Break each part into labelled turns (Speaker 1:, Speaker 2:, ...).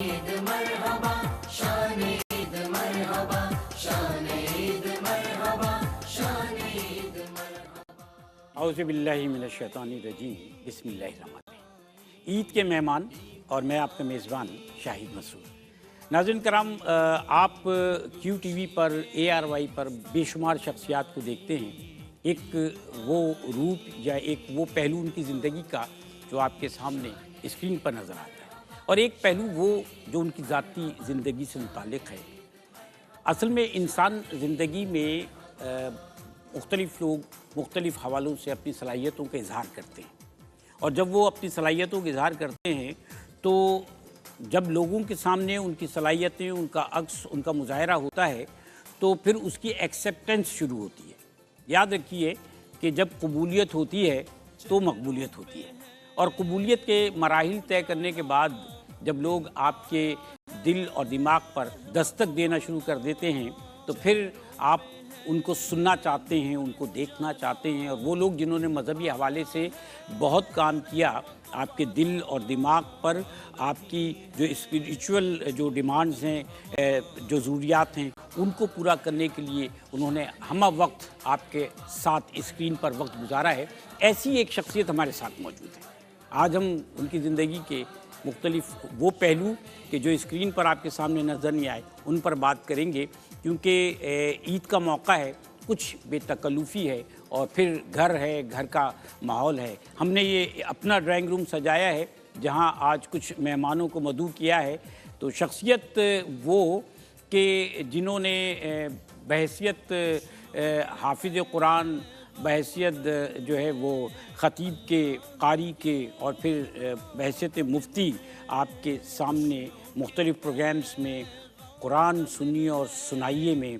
Speaker 1: عید مرحبا شان عید مرحبا شان عید مرحبا شان عید مرحبا
Speaker 2: اعوذ باللہ من الشیطان الرجیم بسم اللہ الرحمن الرحیم۔ عید کے مہمان اور میں آپ کا میزبان شاہد مسعود۔ ناظرین کرام، آپ کیو ٹی وی پر ARY پر بے شمار شخصیات کو دیکھتے ہیں۔ ایک وہ روپ یا ایک وہ پہلو ان کی زندگی کا جو آپ کے سامنے اسکرین پر نظر آتا ہے، اور ایک پہلو وہ جو ان کی ذاتی زندگی سے متعلق ہے۔ اصل میں انسان زندگی میں مختلف لوگ مختلف حوالوں سے اپنی صلاحیتوں کا اظہار کرتے ہیں، اور جب وہ اپنی صلاحیتوں کا اظہار کرتے ہیں تو جب لوگوں کے سامنے ان کی صلاحیتیں، ان کا عکس، ان کا مظاہرہ ہوتا ہے تو پھر اس کی ایکسیپٹنس شروع ہوتی ہے۔ یاد رکھیے کہ جب قبولیت ہوتی ہے تو مقبولیت ہوتی ہے، اور قبولیت کے مراحل طے کرنے کے بعد جب لوگ آپ کے دل اور دماغ پر دستک دینا شروع کر دیتے ہیں تو پھر آپ ان کو سننا چاہتے ہیں، ان کو دیکھنا چاہتے ہیں، اور وہ لوگ جنہوں نے مذہبی حوالے سے بہت کام کیا آپ کے دل اور دماغ پر، آپ کی جو اسپریچول جو ڈیمانڈز ہیں، جو ضروریات ہیں، ان کو پورا کرنے کے لیے انہوں نے ہمہ وقت آپ کے ساتھ اسکرین پر وقت گزارا ہے۔ ایسی ایک شخصیت ہمارے ساتھ موجود ہے۔ آج ہم ان کی زندگی کے مختلف وہ پہلو کہ جو اسکرین پر آپ کے سامنے نظر نہیں آئے ان پر بات کریں گے، کیونکہ عید کا موقع ہے، کچھ بے تکلفی ہے، اور پھر گھر ہے، گھر کا ماحول ہے۔ ہم نے یہ اپنا ڈرائنگ روم سجایا ہے جہاں آج کچھ مہمانوں کو مدعو کیا ہے۔ تو شخصیت وہ کہ جنہوں نے بحیثیت حافظ قرآن، بحیثیت جو ہے وہ خطیب کے، قاری کے، اور پھر بحیثیت مفتی آپ کے سامنے مختلف پروگرامز میں قرآن سنیے اور سنائیے میں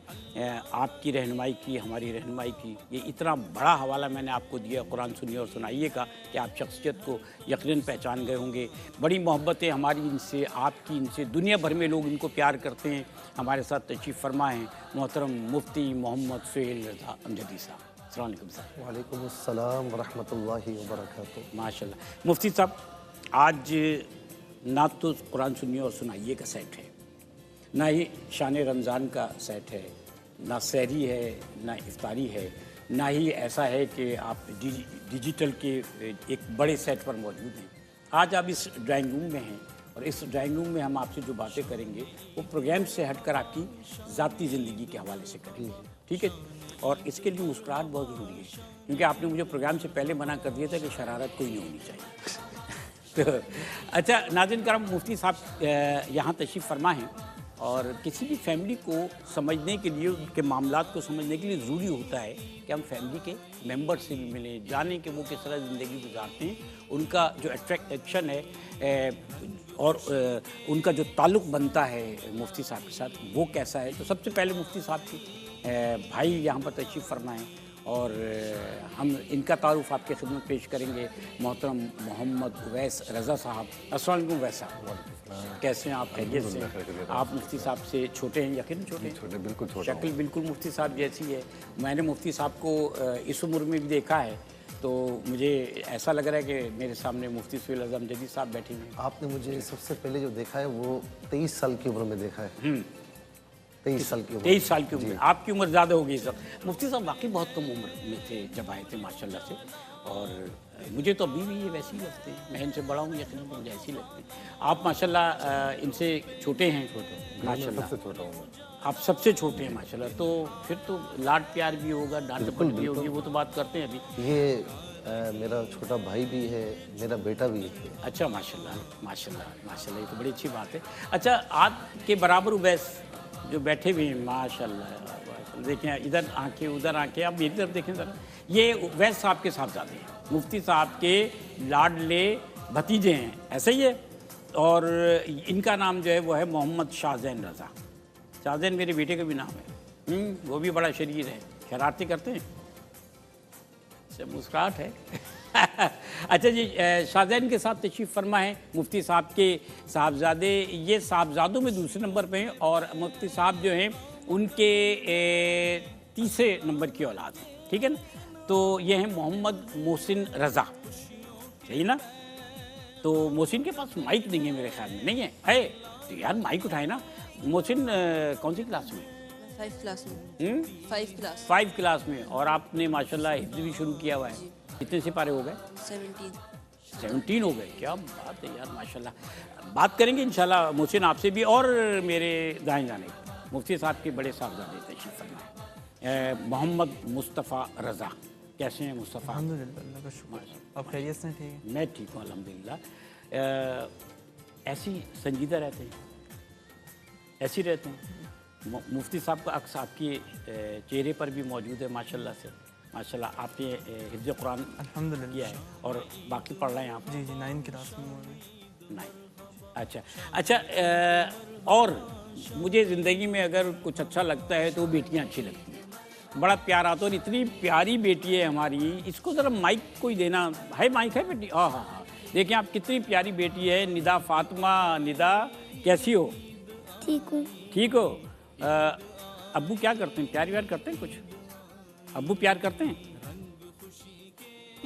Speaker 2: آپ کی رہنمائی کی، ہماری رہنمائی کی۔ یہ اتنا بڑا حوالہ میں نے آپ کو دیا قرآن سنیے اور سنائیے کا کہ آپ شخصیت کو یقیناً پہچان گئے ہوں گے۔ بڑی محبتیں ہماری ان سے، آپ کی ان سے، دنیا بھر میں لوگ ان کو پیار کرتے ہیں۔ ہمارے ساتھ تشریف فرما ہیں محترم مفتی محمد سہیل رضا امجدی صاحب۔ السلام علیکم صاحب۔
Speaker 3: وعلیکم السلام ورحمۃ اللہ وبرکاتہ۔
Speaker 2: ماشاء اللہ مفتی صاحب، آج نہ تو قرآن سنیے اور سنائیے کا سیٹ ہے، نہ ہی شان رمضان کا سیٹ ہے، نہ سحری ہے، نہ افطاری ہے، نہ ہی ایسا ہے کہ آپ ڈیجیٹل کے ایک بڑے سیٹ پر موجود ہیں۔ آج آپ اس ڈرائنگ روم میں ہیں، اور اس ڈرائنگ روم میں ہم آپ سے جو باتیں کریں گے وہ پروگرام سے ہٹ کر آپ کی ذاتی زندگی کے حوالے سے کریں گے، ٹھیک ہے؟ اور اس کے لیے مسکراہٹ بہت ضروری ہے، کیونکہ آپ نے مجھے پروگرام سے پہلے منع کر دیا تھا کہ شرارت کوئی نہیں ہونی چاہیے۔ تو اچھا ناظرین کرام، مفتی صاحب یہاں تشریف فرما ہیں، اور کسی بھی فیملی کو سمجھنے کے لیے، ان کے معاملات کو سمجھنے کے لیے ضروری ہوتا ہے کہ ہم فیملی کے ممبر سے بھی ملیں، جانیں کہ وہ کس طرح زندگی گزارتے ہیں، ان کا جو اٹریکشن ہے اور ان کا جو تعلق بنتا ہے مفتی صاحب کے ساتھ وہ کیسا ہے۔ تو سب سے پہلے مفتی صاحب کی بھائی یہاں پر تشریف فرمائیں، اور ہم ان کا تعارف آپ کی خدمت پیش کریں گے۔ محترم محمد اویس رضا صاحب، السلام علیکم اویس صاحب، کیسے ہیں آپ؟ خیریت سے؟ آپ مفتی صاحب سے چھوٹے ہیں، یقیناً چھوٹے ہیں،
Speaker 3: بالکل چھوٹا،
Speaker 2: شکل بالکل مفتی صاحب جیسی ہے۔ میں نے مفتی صاحب کو اس عمر میں بھی دیکھا ہے، تو مجھے ایسا لگ رہا ہے کہ میرے سامنے مفتی سہیل رضا امجدی صاحب بیٹھے ہوئے ہیں۔
Speaker 3: آپ نے مجھے سب سے پہلے جو دیکھا ہے وہ 23 سال کی عمر میں دیکھا ہے۔ 23 سال کی عمر،
Speaker 2: 23 سال کی عمر، آپ کی عمر زیادہ ہوگی سر۔ مفتی صاحب واقعی بہت کم عمر میں تھے جب آئے تھے ماشاءاللہ سے، اور مجھے تو ابھی بھی یہ ویسے ہی لگتے ہیں، میں ان سے بڑا ہوں یقیناً مجھے ایسے ہی لگتے ہیں۔ آپ ماشاءاللہ ان سے چھوٹے ہیں، ماشاءاللہ
Speaker 3: سب سے چھوٹا ہوں میں۔
Speaker 2: آپ سب سے چھوٹے ہیں ماشاءاللہ، تو پھر تو لاڈ پیار بھی ہوگا، ڈانٹ ڈپٹ بھی ہوگی، وہ تو بات کرتے ہیں ابھی۔
Speaker 3: یہ میرا چھوٹا بھائی بھی ہے، میرا بیٹا بھی ہے۔
Speaker 2: اچھا ماشاءاللہ ماشاءاللہ ماشاءاللہ، یہ تو بڑی اچھی بات ہے۔ اچھا، آپ کے برابر اویس جو بیٹھے ہوئے ہیں ماشاءاللہ، دیکھیں ادھر آنکھیں ادھر آنکھیں، آپ میری طرف دیکھیں ذرا، یہ اویس صاحب کے صاحبزادے ہیں، مفتی صاحب کے لاڈلے بھتیجے ہیں، ایسا ہی ہے؟ اور ان کا نام جو ہے وہ ہے محمد شاہ زین رضا۔ شاہ زین میرے بیٹے کا بھی نام ہے، وہ بھی بڑا شریر ہے، شرارتی کرتے ہیں، مسکراہٹ ہے۔ اچھا جی، شاہ زین کے ساتھ تشریف فرما ہے مفتی صاحب کے صاحبزادے، یہ صاحبزادوں میں دوسرے نمبر پہ ہیں، اور مفتی صاحب جو ہیں ان کے تیسرے نمبر کی اولاد ہیں، ٹھیک ہے نا؟ تو یہ ہیں محمد محسن رضا، صحیح نا؟ تو محسن کے پاس مائک نہیں ہے میرے خیال میں، نہیں ہے؟ तो यार माइक उठाए ना। मोहसिन कौन सी क्लास में?
Speaker 4: 5 क्लास में। 5 क्लास।
Speaker 2: 5 क्लास में। और आपने माशाल्लाह हिफ्ज़ भी शुरू किया हुआ है। कितने से पारे हो गए? 17 हो गए। क्या बात है यार माशाल्लाह। बात करेंगे इंशाल्लाह मोहसिन आपसे भी। और मेरे दाएं जाने मुफ्ती साहब के बड़े साहबजादे तशरीफ़ फरमाए, मोहम्मद मुस्तफ़ा रज़ा। कैसे हैं मुस्तफ़ा?
Speaker 5: अल्हम्दुलिल्लाह, अल्लाह का शुक्र। आप खैरियत से ठीक हैं?
Speaker 2: मैं ठीक हूँ अल्हम्दुलिल्लाह। ऐसी संजीदा रहते हैं, ऐसे रहते हैं। मुफ्ती साहब का अक्स आपके चेहरे पर भी मौजूद है माशाल्लाह से। माशाल्लाह आपने हिफ्ज़ कुरान
Speaker 5: अल्हम्दुलिल्लाह
Speaker 2: किया है और बाकी पढ़ रहे हैं आप?
Speaker 5: जी 9 क्लास में हूँ अभी।
Speaker 2: नहीं। अच्छा, और मुझे ज़िंदगी में अगर कुछ अच्छा लगता है तो बेटियां अच्छी लगती हैं। बड़ा प्यार आता है और इतनी प्यारी बेटी है हमारी। इसको ज़रा माइक कोई देना है। माइक है बेटी? हाँ हाँ हाँ। देखिए आप कितनी प्यारी बेटी है निदा फातिमा। निदा कैसी हो?
Speaker 6: ठीक हूँ।
Speaker 2: ठीक हो? अब्बू क्या करते हैं? प्यार व्यार करते हैं कुछ? अब्बू प्यार करते हैं?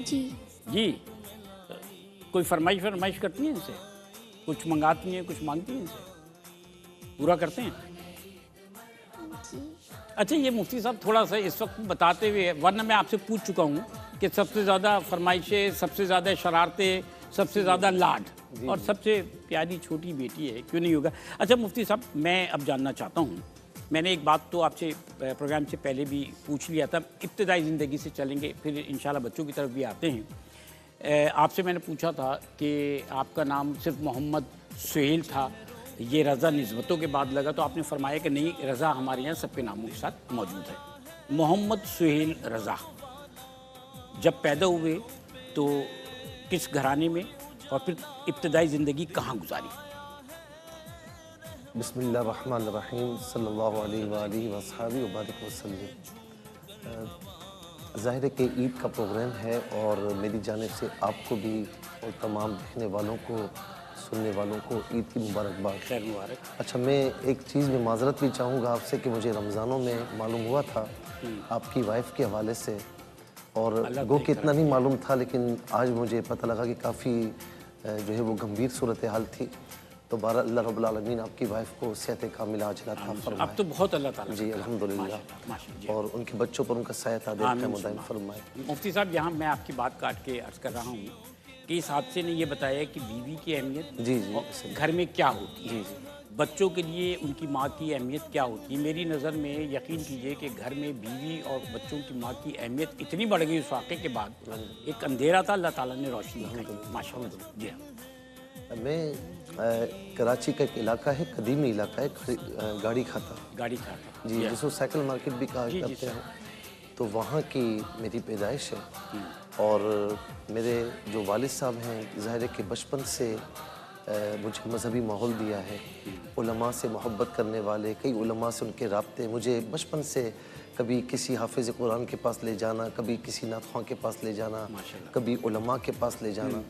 Speaker 6: जी।
Speaker 2: जी। कोई फरमाइश करती हैं इनसे? कुछ मंगाती हैं, कुछ मांगती हैं इनसे? पूरा करते हैं?
Speaker 6: जी।
Speaker 2: अच्छा, ये मुफ्ती साहब थोड़ा सा इस वक्त बताते हुए, वरना मैं आपसे पूछ चुका हूँ कि सबसे ज़्यादा फरमाइशें, सबसे ज़्यादा शरारतें, सबसे ज़्यादा लाड और सबसे प्यारी छोटी बेटी है, क्यों नहीं होगा? अच्छा मुफ्ती साहब, मैं अब जानना चाहता हूँ, मैंने एक बात तो आपसे प्रोग्राम से पहले भी पूछ लिया था। इब्तदाई ज़िंदगी से चलेंगे, फिर इंशाल्लाह बच्चों की तरफ भी आते हैं। आपसे मैंने पूछा था कि आपका नाम सिर्फ मोहम्मद सुहेल था, ये रज़ा निस्बतों के बाद लगा, तो आपने फरमाया कि नहीं, रज़ा हमारे यहाँ सबके नामों के साथ मौजूद है। मोहम्मद सुहेल रज़ा जब पैदा हुए तो किस घराने में, और फिर इब्तदाई ज़िंदगी कहाँ गुजारी?
Speaker 3: बिस्मिल्लाहिर्रहमानिर्रहीम सल्लल्लाहु अलैहि वालिहि वसहबिहि वबारिक वसल्लम। ज़ाहिर है कि ईद का प्रोग्राम है और मेरी जानिब से आपको भी और तमाम देखने वालों को, सुनने वालों को ईद की मुबारकबाद।
Speaker 2: खैर मुबारक।
Speaker 3: अच्छा, मैं एक चीज़ में माज़रत भी चाहूँगा आपसे कि मुझे रमज़ानों में मालूम हुआ था आपकी वाइफ के हवाले से, और गो कि इतना नहीं मालूम था, लेकिन आज मुझे पता लगा कि काफ़ी जो है वो गंभीर सूरत हाल थी। तो बारह अल्लाह रब्बुल आलमीन आपकी वाइफ को सेहत कामिला अजला था फरमाए।
Speaker 2: अब तो बहुत अल्लाह ताला
Speaker 3: जी अल्हम्दुलिल्लाह, और उनके बच्चों पर उनका साया दायम फरमाए।
Speaker 2: मुफ्ती साहब, यहाँ मैं आपकी बात काट के अर्ज़ कर रहा हूँ कि इस हादसे ने ये बताया कि बीवी की अहमियत
Speaker 3: जी
Speaker 2: और घर में क्या होती है, बच्चों के लिए उनकी माँ की अहमियत क्या होती है। मेरी नज़र में यकीन कीजिए कि घर में बीवी और बच्चों की माँ की अहमियत इतनी बढ़ गई उस वाक़े के बाद। एक अंधेरा था, अल्लाह ताला ने रोशनी दिखाई माशाअल्लाह। जी हाँ।
Speaker 3: मैं कराची का एक इलाका है, कदीमी इलाका है, गाड़ी खाता जी, जिसको साइकिल मार्केट भी कहा करते हैं। तो वहाँ की मेरी पैदाइश है, और मेरे जो वालिद साहब हैं, ज़ाहिर है कि बचपन से मुझे मजहबी माहौल दिया है। उलमा से मोहब्बत करने वाले, कई उलमा से उनके राब्ते, मुझे बचपन से कभी किसी हाफिज़ कुरान के पास ले जाना, कभी किसी नातख़्वां के पास ले जाना, कभी उलमा के पास ले जाना,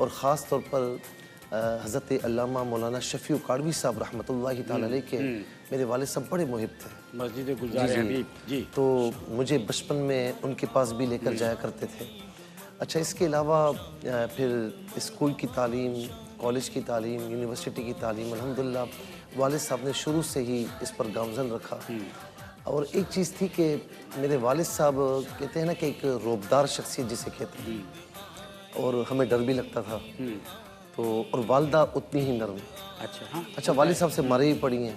Speaker 3: और ख़ास तौर पर हज़रत अल्लामा मौलाना शफ़ी काड़वी साहब रहमतुल्लाहि तआला अलैह के मेरे वालिद साहब बड़े मुहिब थे।
Speaker 2: मस्जिद गुलजार हबीब जी।
Speaker 3: तो मुझे बचपन में उनके पास भी लेकर जाया करते थे। अच्छा, इसके अलावा फिर स्कूल की तालीम, कॉलेज की तालीम, यूनिवर्सिटी की तालीम अल्हम्दुलिल्लाह वालिद साहब ने शुरू से ही इस पर गामज़न रखा। और एक चीज़ थी कि मेरे वालिद साहब कहते हैं ना कि एक रोबदार शख्सियत जिसे कहते हैं, और हमें डर भी लगता था। तो और वालदा उतनी ही नरम।
Speaker 2: अच्छा हाँ।
Speaker 3: अच्छा, वालिद साहब से मारे भी पड़ी हैं।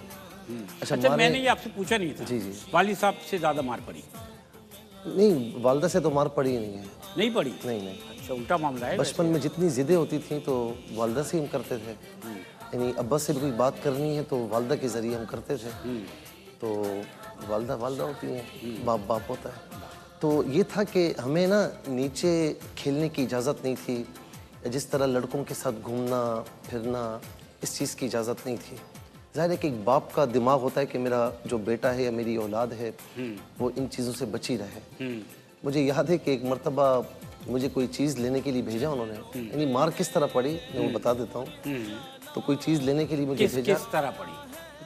Speaker 2: अच्छा, मैंने ये आपसे पूछा नहीं था।
Speaker 3: जी।
Speaker 2: वालिद साहब से ज़्यादा मार पड़ी?
Speaker 3: नहीं, वालदा से तो मार पड़ी ही नहीं है।
Speaker 2: नहीं पड़ी?
Speaker 3: नहीं।
Speaker 2: अच्छा, उल्टा मामला है।
Speaker 3: बचपन में जितनी ज़िद्दें होती थी तो वालदा से हम करते थे, यानी अब्बा से भी कोई बात करनी है तो वालदा के ज़रिए हम करते थे। तो वालदा होती हैं, बाप होता है। तो ये था कि हमें ना नीचे खेलने की इजाज़त नहीं थी, जिस तरह लड़कों के साथ घूमना फिरना, इस चीज़ की इजाज़त नहीं थी। ज़ाहिर है कि एक बाप का दिमाग होता है कि मेरा जो बेटा है या मेरी औलाद है वो इन चीज़ों से बची रहे। मुझे याद है कि एक मर्तबा मुझे कोई चीज़ लेने के लिए भेजा उन्होंने, यानी मार किस तरह पड़ी मैं वो बता देता हूँ। तो कोई चीज़ लेने के लिए मुझे भेजा।
Speaker 2: किस तरह पड़ी?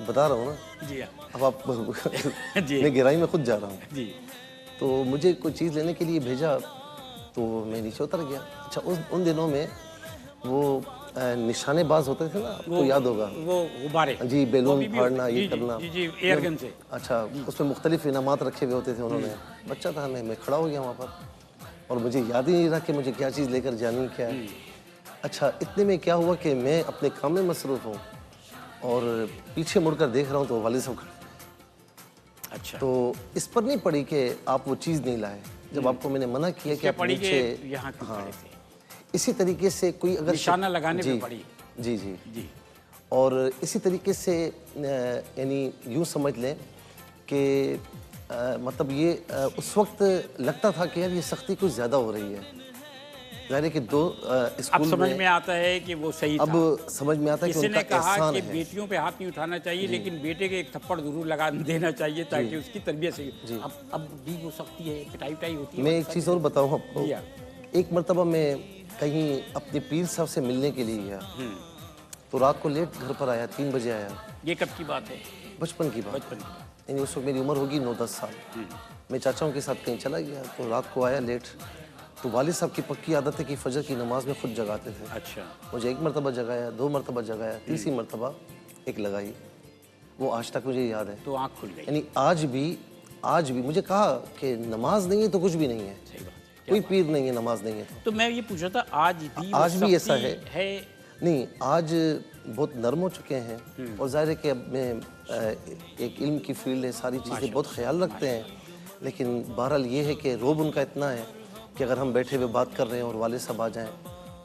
Speaker 3: बता रहा हूँ ना
Speaker 2: जी।
Speaker 3: अब आप मैं गहराई में खुद जा रहा हूँ
Speaker 2: जी।
Speaker 3: तो मुझे कोई चीज़ लेने के लिए भेजा तो मैं नीचे उतर गया। अच्छा, उन दिनों में वो निशाने बाज होते थे ना, आपको याद होगा?
Speaker 2: वो गुब्बारे
Speaker 3: जी, बैलून फाड़ना, ये करना।
Speaker 2: जी एयर गन से।
Speaker 3: अच्छा, उसमें मुख्तलिफ इनामात रखे हुए होते थे उन्होंने। बच्चा था मैं खड़ा हो गया वहाँ पर और मुझे याद ही नहीं रहा कि मुझे क्या चीज़ लेकर जानी क्या है। अच्छा, इतने में क्या हुआ कि मैं अपने काम में मसरूफ़ हूँ और पीछे मुड़कर देख रहा हूँ तो वालिद साहब खड़े।
Speaker 2: अच्छा,
Speaker 3: तो इस पर नहीं पड़ी कि आप वो चीज़ नहीं लाए, जब आपको मैंने मना किया कि आप नीचे।
Speaker 2: यहाँ क्यों खड़े थे?
Speaker 3: इसी तरीके से कोई अगर
Speaker 2: निशाना लगाने पे
Speaker 3: जी,
Speaker 2: पड़ी।
Speaker 3: जी जी
Speaker 2: जी
Speaker 3: और इसी तरीके से यानी यूँ समझ लें कि मतलब ये उस वक्त लगता था कि यार ये सख्ती कुछ ज़्यादा हो रही है। ज़ाहिर है कि दो
Speaker 2: अब
Speaker 3: स्कूल
Speaker 2: समझ में आता है कि वो सही था।
Speaker 3: अब समझ में आता है कि
Speaker 2: किसी
Speaker 3: उनका
Speaker 2: ने कहा
Speaker 3: एहसान
Speaker 2: कि
Speaker 3: है।
Speaker 2: बेटियों पे हाथ नहीं उठाना चाहिए, लेकिन बेटे के एक थप्पड़ जरूर लगा देना चाहिए ताकि उसकी तरबियत सही हो। अब भी वो सख्ती है, पिटाई पिटाई होती है।
Speaker 3: मैं एक चीज़ और बताऊँ आपको।
Speaker 2: जी हाँ।
Speaker 3: एक मरतबा मैं कहीं अपने पीर साहब से मिलने के लिए गया, तो रात को लेट घर पर आया, 3 बजे आया।
Speaker 2: ये कब की बात है?
Speaker 3: बचपन की बात,
Speaker 2: बचपन की बात।
Speaker 3: यानी उस वक्त मेरी उम्र होगी 9-10 साल। मैं चाचाओं के साथ कहीं चला गया, तो रात को आया लेट, तो वालिद साहब की पक्की आदत है कि फजर की नमाज में खुद जगाते थे।
Speaker 2: अच्छा,
Speaker 3: मुझे 1 मरतबा जगाया, 2 मरतबा जगाया, तीसरी मरतबा एक लगाई, वो आज तक मुझे याद है।
Speaker 2: तो आँख खुल गई।
Speaker 3: यानी आज भी मुझे कहा कि नमाज नहीं है तो कुछ भी नहीं है,
Speaker 2: सही बात है।
Speaker 3: कोई पीर नहीं है, नमाज नहीं है
Speaker 2: तो मैं ये पूछा था, आज
Speaker 3: भी ऐसा
Speaker 2: सख्ती है?
Speaker 3: नहीं, आज बहुत नरम हो चुके हैं और ज़ाहिर है कि अब मैं एक इल्म की फील्ड है, सारी चीज़ें बहुत ख्याल रखते हैं, लेकिन बहरहाल ये है कि रोब उनका इतना है कि अगर हम बैठे हुए बात कर रहे हैं और वालिद साहब आ जाएं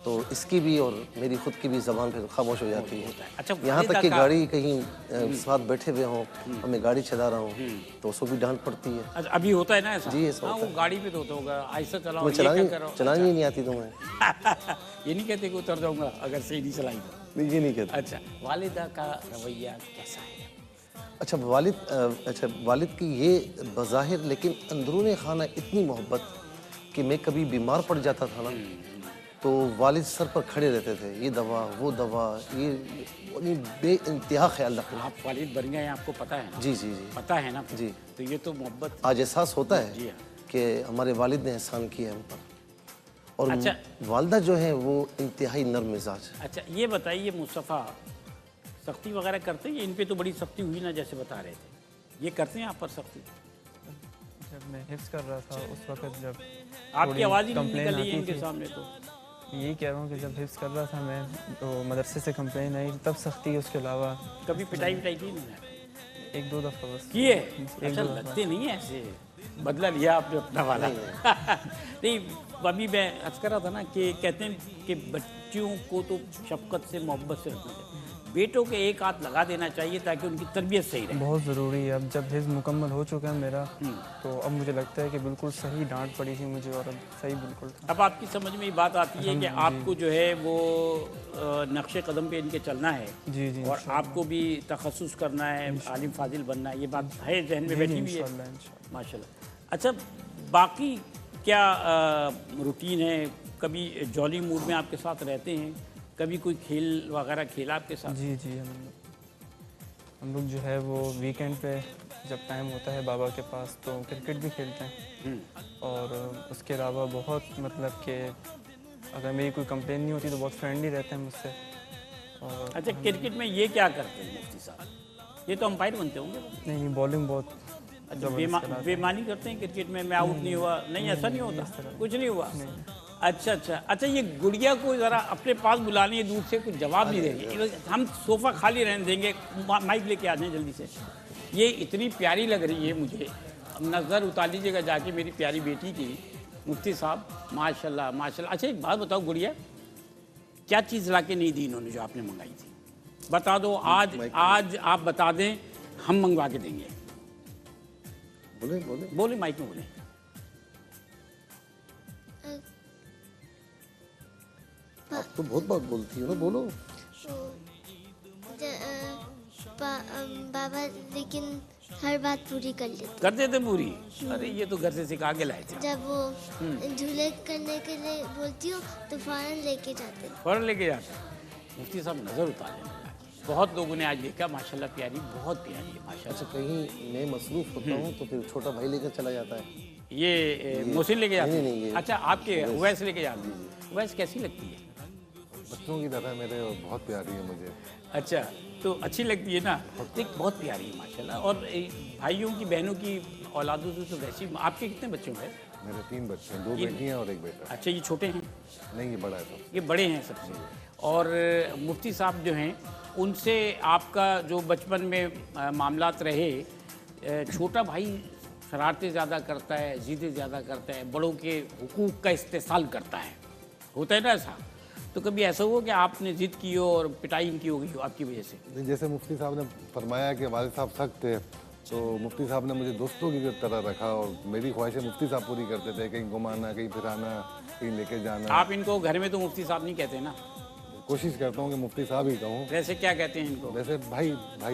Speaker 3: तो इसकी भी और मेरी खुद की भी ज़बान फिर खामोश हो जाती है।
Speaker 2: अच्छा,
Speaker 3: यहाँ तक कि गाड़ी कहीं साथ बैठे हुए हों और मैं गाड़ी चला रहा हूँ तो उसको भी डांट पड़ती है।
Speaker 2: अच्छा, अभी होता है ना ऐसा?
Speaker 3: जी, ऐसा
Speaker 2: हाँ,
Speaker 3: होता
Speaker 2: वो गाड़ी पे तो होता होगा, ऐसा चलाओ,
Speaker 3: तुम्हें
Speaker 2: ये क्या करो।
Speaker 3: चलानी ही नहीं आती तुम्हें?
Speaker 2: ये नहीं कहते कि उतर जाऊंगा अगर सही नहीं चलाई तो।
Speaker 3: नहीं, ये नहीं कहते।
Speaker 2: अच्छा, वालिदा का रवैया कैसा है?
Speaker 3: अच्छा, वालिद की ये बज़ाहिर लेकिन अंदरूनी खाना इतनी मोहब्बत कि मैं कभी बीमार पड़ जाता था ना तो वालिद सर पर खड़े रहते थे, ये दवा वो दवा, ये बेइंतहा ख्याल रखना।
Speaker 2: आप वालिद बन गए हैं, आपको पता है ना?
Speaker 3: जी जी जी
Speaker 2: पता है ना?
Speaker 3: जी।
Speaker 2: तो ये तो मोहब्बत।
Speaker 3: आज एहसास होता है
Speaker 2: जी हाँ।
Speaker 3: कि हमारे वालिद ने एहसान किया है हम पर, और
Speaker 2: अच्छा।
Speaker 3: वालदा जो है वो इंतहाई नर्म मिजाज।
Speaker 2: अच्छा, ये बताइए मुस्तफ़ा, सख्ती वगैरह करते हैं? इन पे तो बड़ी सख्ती हुई ना, जैसे बता रहे थे, ये करते हैं आप पर सख्ती?
Speaker 5: जब मैं हिफ्स कर रहा था उस वक्त जब
Speaker 2: आपकी आवाज़ ही नहीं
Speaker 5: कंप्लेन
Speaker 2: निकली है
Speaker 5: आती
Speaker 2: इनके
Speaker 5: थी,
Speaker 2: सामने तो।
Speaker 5: यही कह रहा हूँ कि जब हिफ्स कर रहा था मैं तो मदरसे से कंप्लेन आई, तब सख्ती, उसके अलावा
Speaker 2: कभी पिटाई विटाई की नहीं?
Speaker 5: 1-2 दफ़ा बस
Speaker 2: की है?
Speaker 5: एक
Speaker 2: अच्छा,
Speaker 5: दो दफा।
Speaker 2: लगते नहीं है ऐसे, बदला लिया आपने अपना वाला। नहीं, अभी मैं अर्ज कर रहा था ना कि कहते हैं कि बच्चियों को तो शफकत से मोहब्बत से रखना चाहिए, बेटों के एक हाथ लगा देना चाहिए ताकि उनकी तरबियत सही रहे।
Speaker 5: बहुत ज़रूरी है। अब जब हिफ्स मुकम्मल हो चुका है मेरा, तो अब मुझे लगता है कि बिल्कुल सही डांट पड़ी थी मुझे, और अब सही बिल्कुल था।
Speaker 2: अब आपकी समझ में ये बात आती है कि आपको जो है वो नक्शे कदम पे इनके चलना है,
Speaker 5: जी जी,
Speaker 2: और आपको भी तखस्सुस करना है, आलिम फाजिल बनना है, ये बात है जहन में बैठी हुई है
Speaker 5: इंशाल्लाह।
Speaker 2: माशाल्लाह। अच्छा, बाकी क्या रूटीन है? कभी जॉली मूड में आपके साथ रहते हैं? कभी कोई खेल वगैरह खेला आपके साथ?
Speaker 5: जी जी, हम लोग जो है वो वीकेंड पे जब टाइम होता है बाबा के पास तो क्रिकेट भी खेलते हैं, और उसके अलावा बहुत मतलब कि अगर मेरी कोई कंप्लेन नहीं होती तो बहुत फ्रेंडली रहते हैं मुझसे। और
Speaker 2: अच्छा, क्रिकेट में ये क्या करते हैं मुफ्ती साहब? ये तो अंपायर बनते होंगे?
Speaker 5: नहीं, बॉलिंग बहुत
Speaker 2: अच्छा, बेईमानी करते हैं क्रिकेट में? मैं आउट नहीं हुआ, नहीं ऐसा नहीं होता, कुछ नहीं हुआ? अच्छा अच्छा अच्छा, ये गुड़िया को ज़रा अपने पास बुलानी है, दूर से कुछ जवाब नहीं देंगे, हम सोफ़ा खाली रहने देंगे, माइक लेके आ जाएं जल्दी से। ये इतनी प्यारी लग रही है मुझे, नज़र उतार लीजिएगा जाके मेरी प्यारी बेटी की, मुफ्ती साहब, माशाल्लाह माशाल्लाह। अच्छा, एक बात बताओ, गुड़िया क्या चीज़ ला के नहीं दी इन्होंने जो आपने मंगाई थी? बता दो, आज आप बता दें, हम मंगवा के देंगे।
Speaker 3: बोले बोले
Speaker 2: बोले, माइक में बोले।
Speaker 3: आप तो बहुत बात बोलती हो ना, बोलो।
Speaker 6: बाबा लेकिन हर बात पूरी कर लेते।
Speaker 2: कर देते पूरी? अरे ये तो घर से सिखा के लाए थे।
Speaker 6: जब वो झूले करने के लिए बोलती हूँ तो फौरन लेके जाते।
Speaker 2: फौरन लेके जाते। मुफ्ती साहब नज़र उतारे, बहुत लोगों ने आज देखा, माशाल्लाह प्यारी, बहुत प्यारी है माशाल्लाह।
Speaker 3: अच्छा, कहीं मैं मसरूफ़ होता हूँ तो फिर छोटा भाई लेकर चला जाता है।
Speaker 2: ये मोहसिन लेके जाते हैं?
Speaker 3: नहीं,
Speaker 2: अच्छा, आपके उवैस लेके जाते हैं? उवैस कैसी लगती है?
Speaker 7: बच्चों की तरह मेरे और बहुत प्यारी है मुझे।
Speaker 2: अच्छा, तो अच्छी लगती है ना? देख बहुत प्यारी है माशाल्लाह। और भाइयों की बहनों की औलादों से तो वैसी। आपके कितने बच्चे हैं?
Speaker 7: मेरे 3 बच्चे हैं, 2 बेटियां और 1 बेटा।
Speaker 2: अच्छा, ये छोटे हैं?
Speaker 7: नहीं, ये बड़ा है सब।
Speaker 2: ये बड़े हैं सबसे। और मुफ्ती साहब जो हैं उनसे आपका जो बचपन में मामलात रहे, छोटा भाई शरारतें ज़्यादा करता है, ज़िद्दें ज़्यादा करता है, बड़ों के हुकूक का इस्तेसाल करता है, होता है ना ऐसा? तो कभी ऐसा हुआ कि आपने ज़िद की हो और पिटाई इनकी हो गई हो आपकी वजह से?
Speaker 7: जैसे मुफ्ती साहब ने फरमाया कि वालिद साहब सख्त थे, तो मुफ्ती साहब ने मुझे दोस्तों की तरह रखा और मेरी ख्वाहिशें मुफ्ती साहब पूरी करते थे, कहीं घुमाना, कहीं फिराना, कहीं लेके जाना।
Speaker 2: आप इनको घर में तो मुफ्ती साहब नहीं कहते ना?
Speaker 7: कोशिश करता हूँ कि मुफ्ती साहब ही कहूँ।
Speaker 2: वैसे क्या कहते हैं इनको?
Speaker 7: वैसे भाई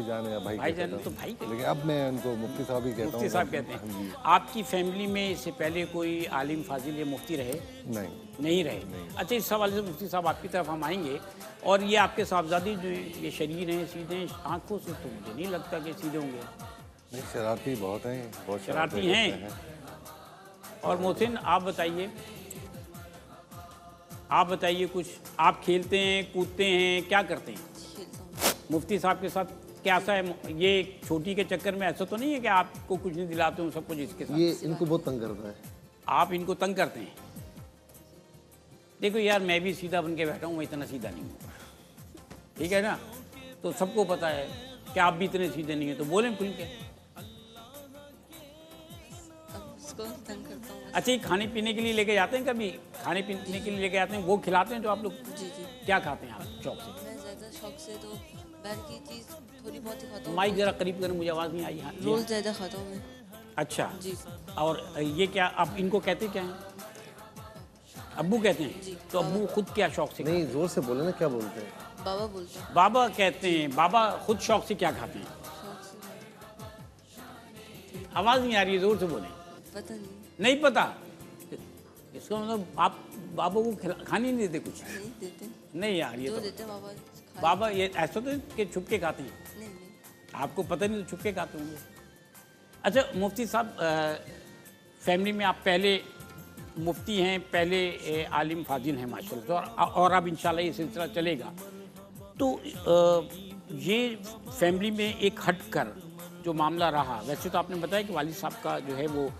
Speaker 7: जान या भाई
Speaker 2: जान तो भाई कहते हैं।
Speaker 7: लेकिन अब मैं इनको मुफ्ती साहब ही कहता हूँ।
Speaker 2: मुफ्ती साहब कहते हैं। आपकी फैमिली में इससे पहले कोई आलिम फाजिल या मुफ्ती रहे? नहीं रहे। अच्छा, इस सवाल से मुफ्ती साहब आपकी तरफ हम आएंगे। और ये आपके साहबजादी जो ये शरीर हैं, सीधे आंखों से तो मुझे नहीं लगता कि सीधे होंगे।
Speaker 7: नहीं, शरारती बहुत हैं, बहुत
Speaker 2: शरारती हैं। और मोहसिन आप बताइए कुछ। आप खेलते हैं, कूदते हैं, क्या करते हैं?
Speaker 4: खेलता हूँ।
Speaker 2: मुफ्ती साहब के साथ कैसा है? ये छोटी के चक्कर में ऐसा तो नहीं है कि आपको कुछ नहीं दिलाते हो सब कुछ इसके साथ?
Speaker 3: ये इनको बहुत तंग करता है।
Speaker 2: आप इनको तंग करते हैं? देखो यार, मैं भी सीधा बन के बैठा हूँ, मैं इतना सीधा नहीं हूँ, ठीक है ना? तो सबको पता है कि आप भी इतने सीधे नहीं हैं, तो बोलें खुल के।
Speaker 4: अब उसको तंग करता हूँ।
Speaker 2: अच्छा, ये खाने पीने के लिए लेके जाते हैं कभी? खाने पीने के लिए लेके जाते हैं, वो खिलाते हैं जो आप लोग?
Speaker 4: जी।
Speaker 2: क्या खाते हैं आप शौक से?
Speaker 4: मैं ज़्यादा शौक से तो बाहर की चीज़ थोड़ी बहुत ही खाता हूँ।
Speaker 2: माइक जरा करीब करें, मुझे आवाज़ नहीं आई। हाँ जी।
Speaker 4: रोल ज़्यादा खाता हूँ मैं।
Speaker 2: अच्छा
Speaker 4: जी।
Speaker 2: और ये क्या आप इनको कहते क्या हैं? अब्बू कहते हैं?
Speaker 4: जी।
Speaker 2: तो अब्बू खुद क्या शौक से?
Speaker 3: नहीं, जोर से बोले ना, क्या बोलते हैं?
Speaker 4: बाबा बोलते हैं।
Speaker 2: बाबा कहते हैं। बाबा खुद शौक से क्या खाते हैं?
Speaker 4: शौक से
Speaker 2: आवाज़ नहीं आ रही है, जोर से बोलें।
Speaker 4: पता नहीं।
Speaker 2: नहीं पता? इसका मतलब आप बाबा को खाने नहीं देते कुछ?
Speaker 4: नहीं देते।
Speaker 2: नहीं यार, ये
Speaker 4: जो
Speaker 2: तो
Speaker 4: देते बाबा खा
Speaker 2: बाबा ये ऐसा तो कि छुप के खाते हैं?
Speaker 4: नहीं।
Speaker 2: आपको पता नहीं तो छुप के खाते होंगे। अच्छा मुफ्ती साहब, फैमिली में आप पहले मुफ्ती हैं, पहले आलिम फाजिल हैं माशाल्लाह, और अब इंशाल्लाह ये सिलसिला चलेगा। तो ये फैमिली में एक हट कर जो मामला रहा, वैसे तो आपने बताया कि वालिद साहब का जो है वो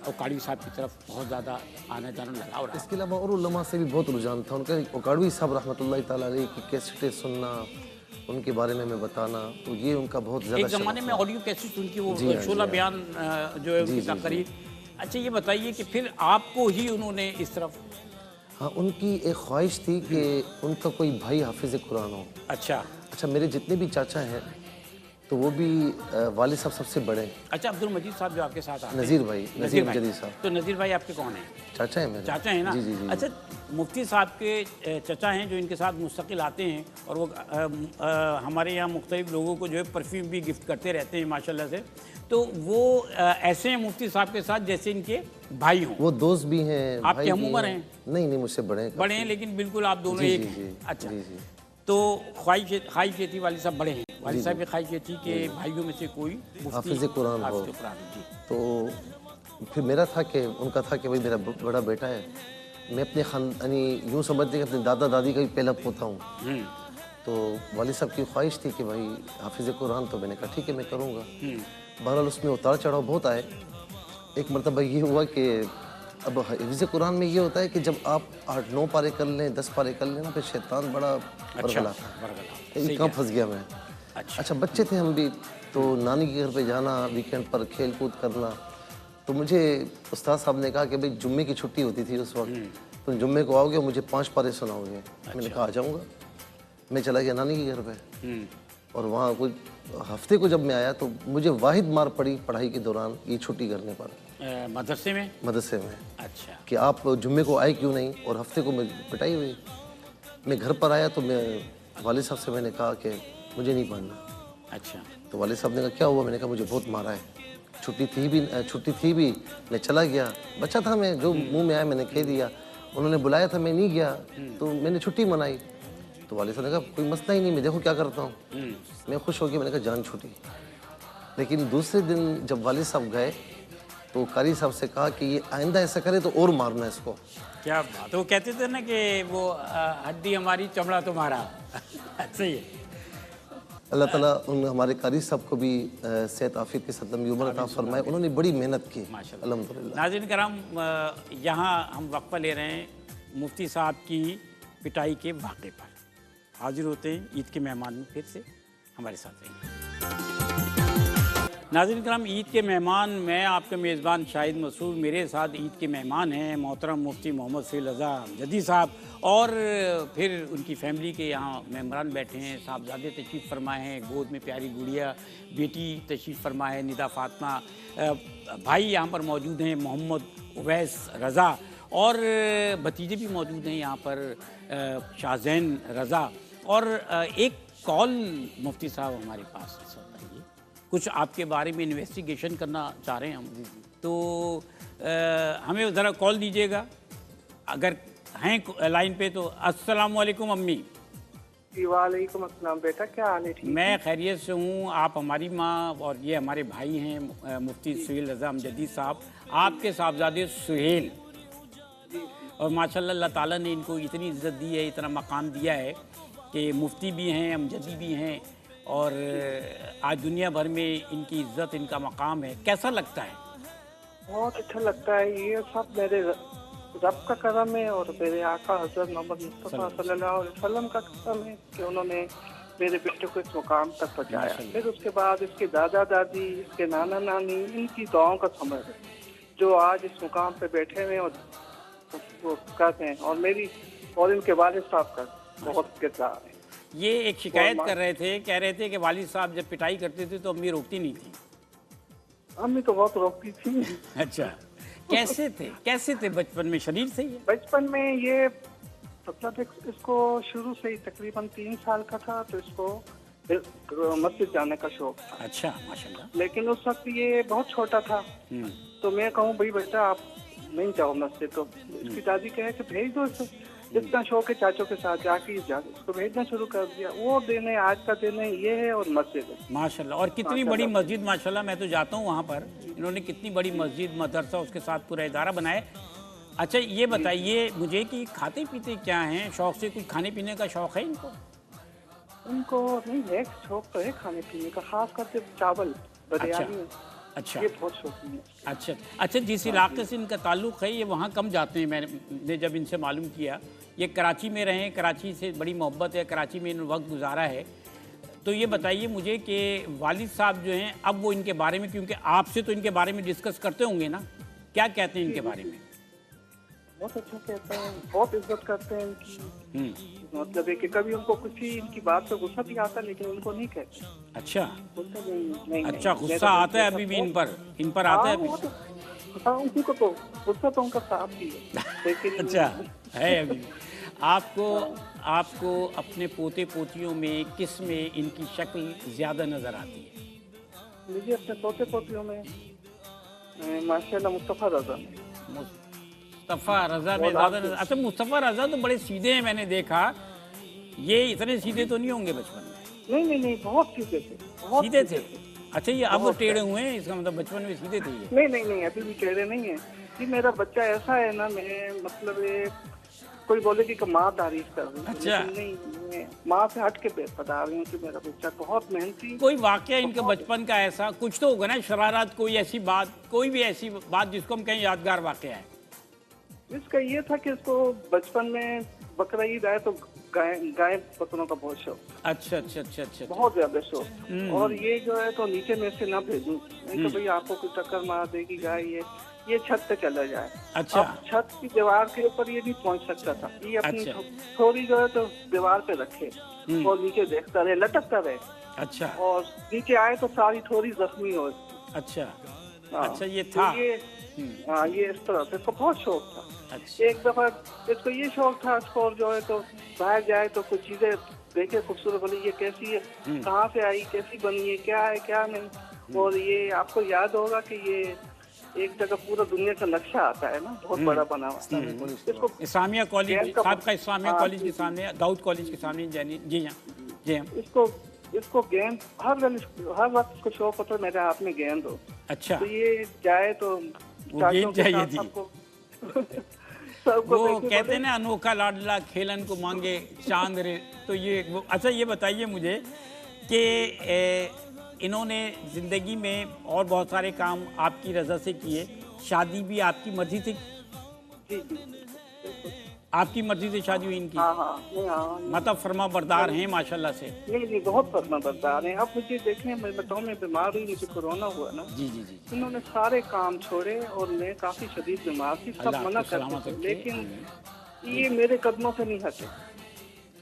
Speaker 2: औकाड़ी साहब की तरफ बहुत ज़्यादा आना जाना लगा हो रहा है।
Speaker 3: इसके अलावा और उलमा से भी बहुत रुझान था उनका। औकाड़वी साहब रहमतुल्लाह ताला अलैह की कैसेटें सुनना, उनके बारे में बताना, तो ये उनका बहुत ज़्यादा
Speaker 2: एक ज़माने में ऑडियो कैसेट उनकी वो शोला बयान जो है उनकी तकरीर। अच्छा ये बताइए कि फिर आपको ही उन्होंने इस तरफ?
Speaker 3: हाँ, उनकी एक ख्वाहिश थी कि उनका कोई भाई हाफिज़ कुरान हो। अच्छा, मेरे जितने भी चाचा हैं तो वो भी वालिद साहब सबसे बड़े हैं।
Speaker 2: अच्छा, अब्दुल मजीद साहब जो आपके साथ आते हैं?
Speaker 3: नज़ीर भाई, नज़ीर मजीद साहब।
Speaker 2: तो नज़ीर भाई आपके कौन हैं?
Speaker 3: चाचा हैं मेरे।
Speaker 2: चाचा हैं ना?
Speaker 3: जी।
Speaker 2: अच्छा, मुफ्ती साहब के चाचा हैं जो इनके साथ मुस्तकिल आते हैं और वो हमारे यहाँ मुख्तलिफ लोगों को जो है परफ्यूम भी गिफ्ट करते रहते हैं माशाल्लाह से। तो वो ऐसे हैं मुफ्ती साहब के साथ जैसे इनके भाई हों।
Speaker 3: वो दोस्त भी हैं।
Speaker 2: आपके हम उम्र हैं?
Speaker 3: नहीं, मुझसे बड़े हैं,
Speaker 2: लेकिन बिल्कुल आप दोनों एक हैं। अच्छा, तो ख्वाहिश ये थी, वालिद साहब बड़े हैं, वालिद साहब की ख्वाहिश ये थी कि भाइयों में से कोई
Speaker 3: हाफिज़ कुरान हो। तो फिर मेरा था कि उनका था कि भाई मेरा बड़ा बेटा है, मैं अपने खानदानी यूँ समझते कि अपने दादा दादी का भी पहला पोता हूँ। तो वालिद साहब की ख्वाहिश थी कि भाई हाफिज़ कुरान, तो मैंने कहा ठीक है मैं करूँगा। बहरहाल उसमें उतार चढ़ाव बहुत आए। एक मरतबा ये हुआ कि अब हिफ्ज़ कुरान में ये होता है कि जब आप 8-9 पारे कर लें, 10 पारे कर लें ना, फिर शैतान बड़ा बरगलाता है। कहाँ फंस गया मैं। अच्छा, बच्चे थे हम भी, तो नानी के घर पे जाना, वीकेंड पर खेल कूद करना। तो मुझे उस्ताद साहब ने कहा कि भाई जुम्मे की छुट्टी होती थी उस वक्त, तो जुम्मे को आओगे मुझे 5 पारे सुनाओगे। मैंने कहा आ जाऊँगा। मैं चला गया नानी के घर पे, और वहाँ कुछ हफ्ते को जब मैं आया तो मुझे वाहिद मार पड़ी पढ़ाई के दौरान, ये छुट्टी करने पर।
Speaker 2: मदरसे में? मदरसे में। अच्छा, कि
Speaker 3: आप जुम्मे को आए क्यों नहीं, और हफ्ते को मैं पिटाई हुई। मैं घर पर आया तो मैं वालिद साहब से मैंने कहा कि मुझे नहीं पढ़ना।
Speaker 2: अच्छा,
Speaker 3: तो वालिद साहब ने कहा क्या हुआ? मैंने कहा मुझे बहुत मारा है, छुट्टी थी भी मैं चला गया। बच्चा था मैं, जो मुँह में आया मैंने कह दिया। उन्होंने बुलाया था, मैं नहीं गया, तो मैंने छुट्टी मनाई। तो वालिद साहब ने कहा कोई मसला ही नहीं, मैं देखो क्या करता हूँ। मैं खुश हो गया, मैंने कहा जान छूटी। लेकिन दूसरे दिन जब वालिद साहब गए तो कारी साहब से कहा कि ये आइंदा ऐसा करे तो और मारना इसको।
Speaker 2: क्या बात, तो कहते थे ना कि वो हड्डी हमारी चमड़ा तुम्हारा। सही है।
Speaker 3: अल्लाह ताला उन हमारे कारी साहब को भी सेहत आफियत के साथ लंबी उम्र अता फरमाए, उन्होंने बड़ी मेहनत की अल्हम्दुलिल्लाह।
Speaker 2: नाज़रीन कराम, यहाँ हम वक्फा ले रहे हैं मुफ्ती साहब की पिटाई के वाक़े पर। हाजिर होते हैं ईद के मेहमान में, फिर से हमारे साथ रहिए। नाज़रीन कराम, ईद के मेहमान, मैं आपका मेज़बान शाहिद मसूद, मेरे साथ ईद के मेहमान हैं मोहतरम मुफ्ती मोहम्मद सुहेल रज़ा अमजदी साहब, और फिर उनकी फैमिली के यहाँ मेम्बरान बैठे हैं, साहबजादे तशरीफ़ फरमाए हैं, गोद में प्यारी गुड़िया बेटी तशरीफ़ फरमाए है निदा फातिमा, भाई यहाँ पर मौजूद हैं मोहम्मद उवैस रज़ा, और भतीजे भी मौजूद हैं यहाँ पर शाहजैन रज़ा, और एक कॉल मुफ्ती साहब हमारे पास इस वक्त आई है, कुछ आपके बारे में इन्वेस्टिगेशन करना चाह रहे हैं हम, तो हमें ज़रा कॉल दीजिएगा अगर हैं लाइन पे। तो अस्सलाम वालेकुम अम्मी।
Speaker 8: वालेकुम अस्सलाम बेटा, क्या हाल है? ठीक,
Speaker 2: मैं खैरियत से हूँ। आप हमारी माँ और ये हमारे भाई हैं मुफ्ती सुहेल रज़ा अमजदी साहब, आपके साहबजादे सुहेल, और माशाल्लाह अल्लाह ताला ने इनको इतनी इज़्ज़त दी है, इतना मकाम दिया है कि मुफ्ती भी हैं, अमजदी भी हैं, और आज दुनिया भर में इनकी इज़्ज़त, इनका मकाम है। कैसा लगता है?
Speaker 8: बहुत अच्छा लगता है। ये सब मेरे रब का करम है और मेरे आका हज़रत मोहम्मद मुस्तफ़ा सल्लल्लाहु अलैहि वसल्लम का करम है कि उन्होंने मेरे बेटे को इस मुकाम तक पहुँचाया। फिर उसके बाद इसके दादा दादी, इसके नाना नानी, इनकी दुआओं का समझ है जो आज इस मुकाम पे बैठे हुए और वो करते हैं, और मेरी और इनके वालिद साहब का बहुत किरदार है।
Speaker 2: ये एक शिकायत कर रहे थे, कह रहे थे कि वालिद साहब जब पिटाई करते थे तो अम्मी रोकती नहीं थी।
Speaker 8: अम्मी तो बहुत रोकती थी।
Speaker 2: अच्छा, कैसे थे बचपन में? शरीर से ही?
Speaker 8: बचपन में ये मतलब इसको शुरू से ही तकरीबन 3 साल का था तो इसको मस्जिद जाने का शौक था।
Speaker 2: अच्छा, माशाल्लाह।
Speaker 8: लेकिन उस वक्त ये बहुत छोटा था, तो मैं कहूँ भाई बेटा आप नहीं जाओ मस्जिद, तो इसकी दादी कहे कि भेज दो इसे, जितना शौक है चाचों के साथ जाके इसको भेजना शुरू कर दिया। वो दिन है, आज का दिन है, ये है और मस्जिद है
Speaker 2: माशाल्लाह। और कितनी बड़ी मस्जिद माशाल्लाह, मैं तो जाता हूँ वहाँ पर, इन्होंने कितनी बड़ी मस्जिद, मदरसा, उसके साथ पूरा इदारा बनाए। अच्छा, ये बताइए मुझे कि खाते पीते क्या हैं? शौक से कुछ खाने पीने का शौक है इनको?
Speaker 8: उनको नहीं है, शौक तो है खाने पीने का, खास करके चावल, बिरयानी।
Speaker 2: अच्छा,
Speaker 8: ये बहुत शौकीन है।
Speaker 2: अच्छा, जिस इलाके से इनका ताल्लुक़ है ये वहाँ कम जाते हैं? मैंने जब इनसे मालूम किया, ये कराची में रहे, कराची से बड़ी मोहब्बत है, कराची में इन्होंने वक्त गुजारा है। तो ये बताइए मुझे कि वालिद साहब जो हैं, अब वो इनके बारे में, क्योंकि आपसे तो इनके बारे में डिस्कस करते होंगे ना, क्या कहते हैं इनके बारे में?
Speaker 8: बहुत अच्छा कहते हैं, बहुत इज्जत करते हैं इनकी। मतलब है कि कभी उनको किसी इनकी बात पे गुस्सा भी आता है, लेकिन उनको नहीं कहते।
Speaker 2: अच्छा,
Speaker 8: गुस्सा नहीं।
Speaker 2: अच्छा, गुस्सा आता है अभी भी इन पर आता है अभी?
Speaker 8: हाँ, उनको तो गुस्सा तो उनका साफ ही है, लेकिन
Speaker 2: अच्छा है अभी। आपको अपने पोते पोतियों में किस में इनकी शक्ल ज़्यादा नज़र आती है?
Speaker 8: मुझे अपने पोते पोतियों में माशाल्लाह मुस्तफ़ा रज़ा में।
Speaker 2: मुस्तफ़ा रज़ा में ज़्यादा नज़र। अच्छा, मुस्तफ़ा रज़ा तो बड़े सीधे हैं, मैंने देखा। ये इतने सीधे तो नहीं होंगे बचपन में?
Speaker 8: नहीं, बहुत सीधे थे, बहुत
Speaker 2: सीधे थे। अच्छा, ये अब टेढ़े हुए हैं, इसका मतलब बचपन में सीधे थे ये?
Speaker 8: नहीं, अभी भी टेढ़े नहीं है। ये मेरा बच्चा ऐसा है ना, मैं मतलब कोई बोले कि माँ तारीफ कर रही है।
Speaker 2: अच्छा,
Speaker 8: नहीं, माँ से हट के बता रही हूँ कि मेरा बच्चा बहुत मेहनती।
Speaker 2: कोई वाकया इनके बचपन का ऐसा कुछ तो होगा ना, शरारत, कोई ऐसी बात, कोई भी ऐसी बात जिसको हम कहें यादगार वाकया है?
Speaker 8: इसका ये था कि इसको बचपन में बकरा ईद आए तो गाय बकरों का बहुत शौक।
Speaker 2: अच्छा,
Speaker 8: बहुत ज्यादा शौक। और ये जो है तो नीचे में से ना भेजूं, नहीं तो भाई आपको कोई टक्कर मार देगी गाय, ये छत पे चला जाए।
Speaker 2: अच्छा,
Speaker 8: अब छत की दीवार के ऊपर ये नहीं पहुंच सकता था, ये अपनी थोड़ी जो है तो दीवार पे रखे और नीचे देखता रहे, लटकता रहे।
Speaker 2: अच्छा, और
Speaker 8: नीचे आए तो सारी थोड़ी जख्मी हो।
Speaker 2: अच्छा, ये था।
Speaker 8: ये इस तरह से इसको बहुत शौक था।
Speaker 2: अच्छा।
Speaker 8: एक दफा इसको ये शौक था, इसको जो है तो बाहर जाए तो कुछ चीजें देखे खूबसूरत, बोले ये कैसी है, कहाँ से आई, कैसी बनी है, क्या है क्या नहीं। और ये आपको याद होगा कि ये एक जगह पूरा दुनिया का नक्शा आता है ना, बहुत बड़ा बना हुआ। इसको
Speaker 2: इस्लामिया कॉलेज, आपका इस्लामिया कॉलेज के सामने, दाऊद कॉलेज के सामने। जी हाँ।
Speaker 8: इसको गेंद हर वक्त इसको शौक होता है मेरे हाथ में गेंद हो।
Speaker 2: अच्छा,
Speaker 8: तो ये जाए तो
Speaker 2: वो
Speaker 8: चाचों
Speaker 2: गेंद
Speaker 8: के
Speaker 2: चाहिए
Speaker 8: साथ
Speaker 2: थी।
Speaker 8: सबको
Speaker 2: वो
Speaker 8: देखने
Speaker 2: कहते
Speaker 8: पड़े।
Speaker 2: हैं ना, अनोखा लाडला खेलन को मांगे चांद रे, तो ये वो। अच्छा, ये बताइए मुझे कि इन्होंने ज़िंदगी में और बहुत सारे काम आपकी रज़ा से किए, शादी भी आपकी मर्ज़ी से,
Speaker 8: जी जी बिल्कुल।
Speaker 2: आपकी मर्ज़ी से शादी हुई इनकी?
Speaker 8: हाँ हाँ नहीं हाँ
Speaker 2: मतलब फर्मा बरदार हैं माशाल्लाह से।
Speaker 8: नहीं नहीं बहुत फर्मा बरदार हैं। अब मुझे देखें, मैं बताऊँ, मैं बीमार हुई, मुझे कोरोना हुआ ना,
Speaker 2: जी जी जी।
Speaker 8: इन्होंने सारे काम छोड़े और मैं काफी शदीद बीमार थी, सब
Speaker 2: अल्लाह
Speaker 8: मना
Speaker 2: आपको सलामत
Speaker 8: करते थे,
Speaker 2: रखे।
Speaker 8: लेकिन ये मेरे कदमों से नहीं हटे।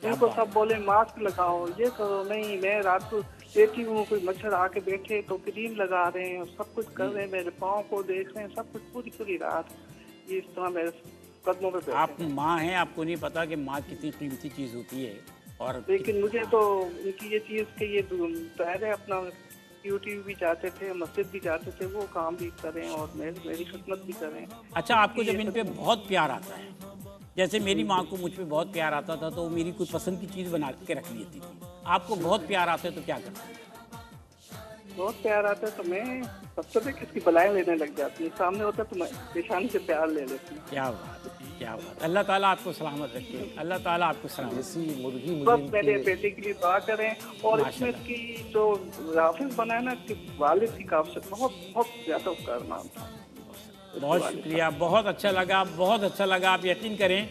Speaker 8: उनको सब बोले मास्क लगाओ, ये करो, नहीं मैं रात को लेटी हूँ, कोई मच्छर आके बैठे तो क्रीम लगा रहे हैं, सब कुछ कर रहे हैं, मेरे पाँव को देख रहे हैं, सब कुछ पूरी पूरी रात ये इस तरह मेरे कदमों पे बैठे
Speaker 2: आप
Speaker 8: हैं।
Speaker 2: माँ हैं, आपको नहीं पता कि माँ कितनी कीमती चीज़ होती है। और
Speaker 8: लेकिन मुझे तो इनकी ये चीज़ के ये पहले अपना यूट्यूब भी जाते थे, मस्जिद भी जाते थे, वो काम भी करें और मेरी खिदमत भी करें।
Speaker 2: अच्छा, आपको जब इन पे बहुत प्यार आता है, जैसे मेरी माँ को मुझ पे बहुत प्यार आता था तो वो मेरी कोई पसंद की चीज़ बना के रख लेती थी, आपको बहुत प्यार आता है तो क्या करते हैं?
Speaker 8: बहुत प्यार आता है तो मैं सबसे पहले किसकी बलाएं लेने लग जाती हूँ, सामने होता है तो मैं पेशानी से प्यार ले लेती हूँ।
Speaker 2: क्या बात है, क्या बात है। अल्लाह ताला आपको सलामत रखे, अल्लाह ताला आपको सलामत रखे।
Speaker 3: जैसी मुर्गी
Speaker 8: बस
Speaker 3: मुझे
Speaker 8: मेरे
Speaker 3: इनकी
Speaker 8: बेटे के लिए दुआ करें। और इसमें इसकी जो राफिज बनाए ना, कि वालिद की काफी बहुत बहुत ज्यादा उपकार मानता हूँ।
Speaker 2: बहुत शुक्रिया, बहुत अच्छा लगा, बहुत अच्छा लगा। आप यकीन करें,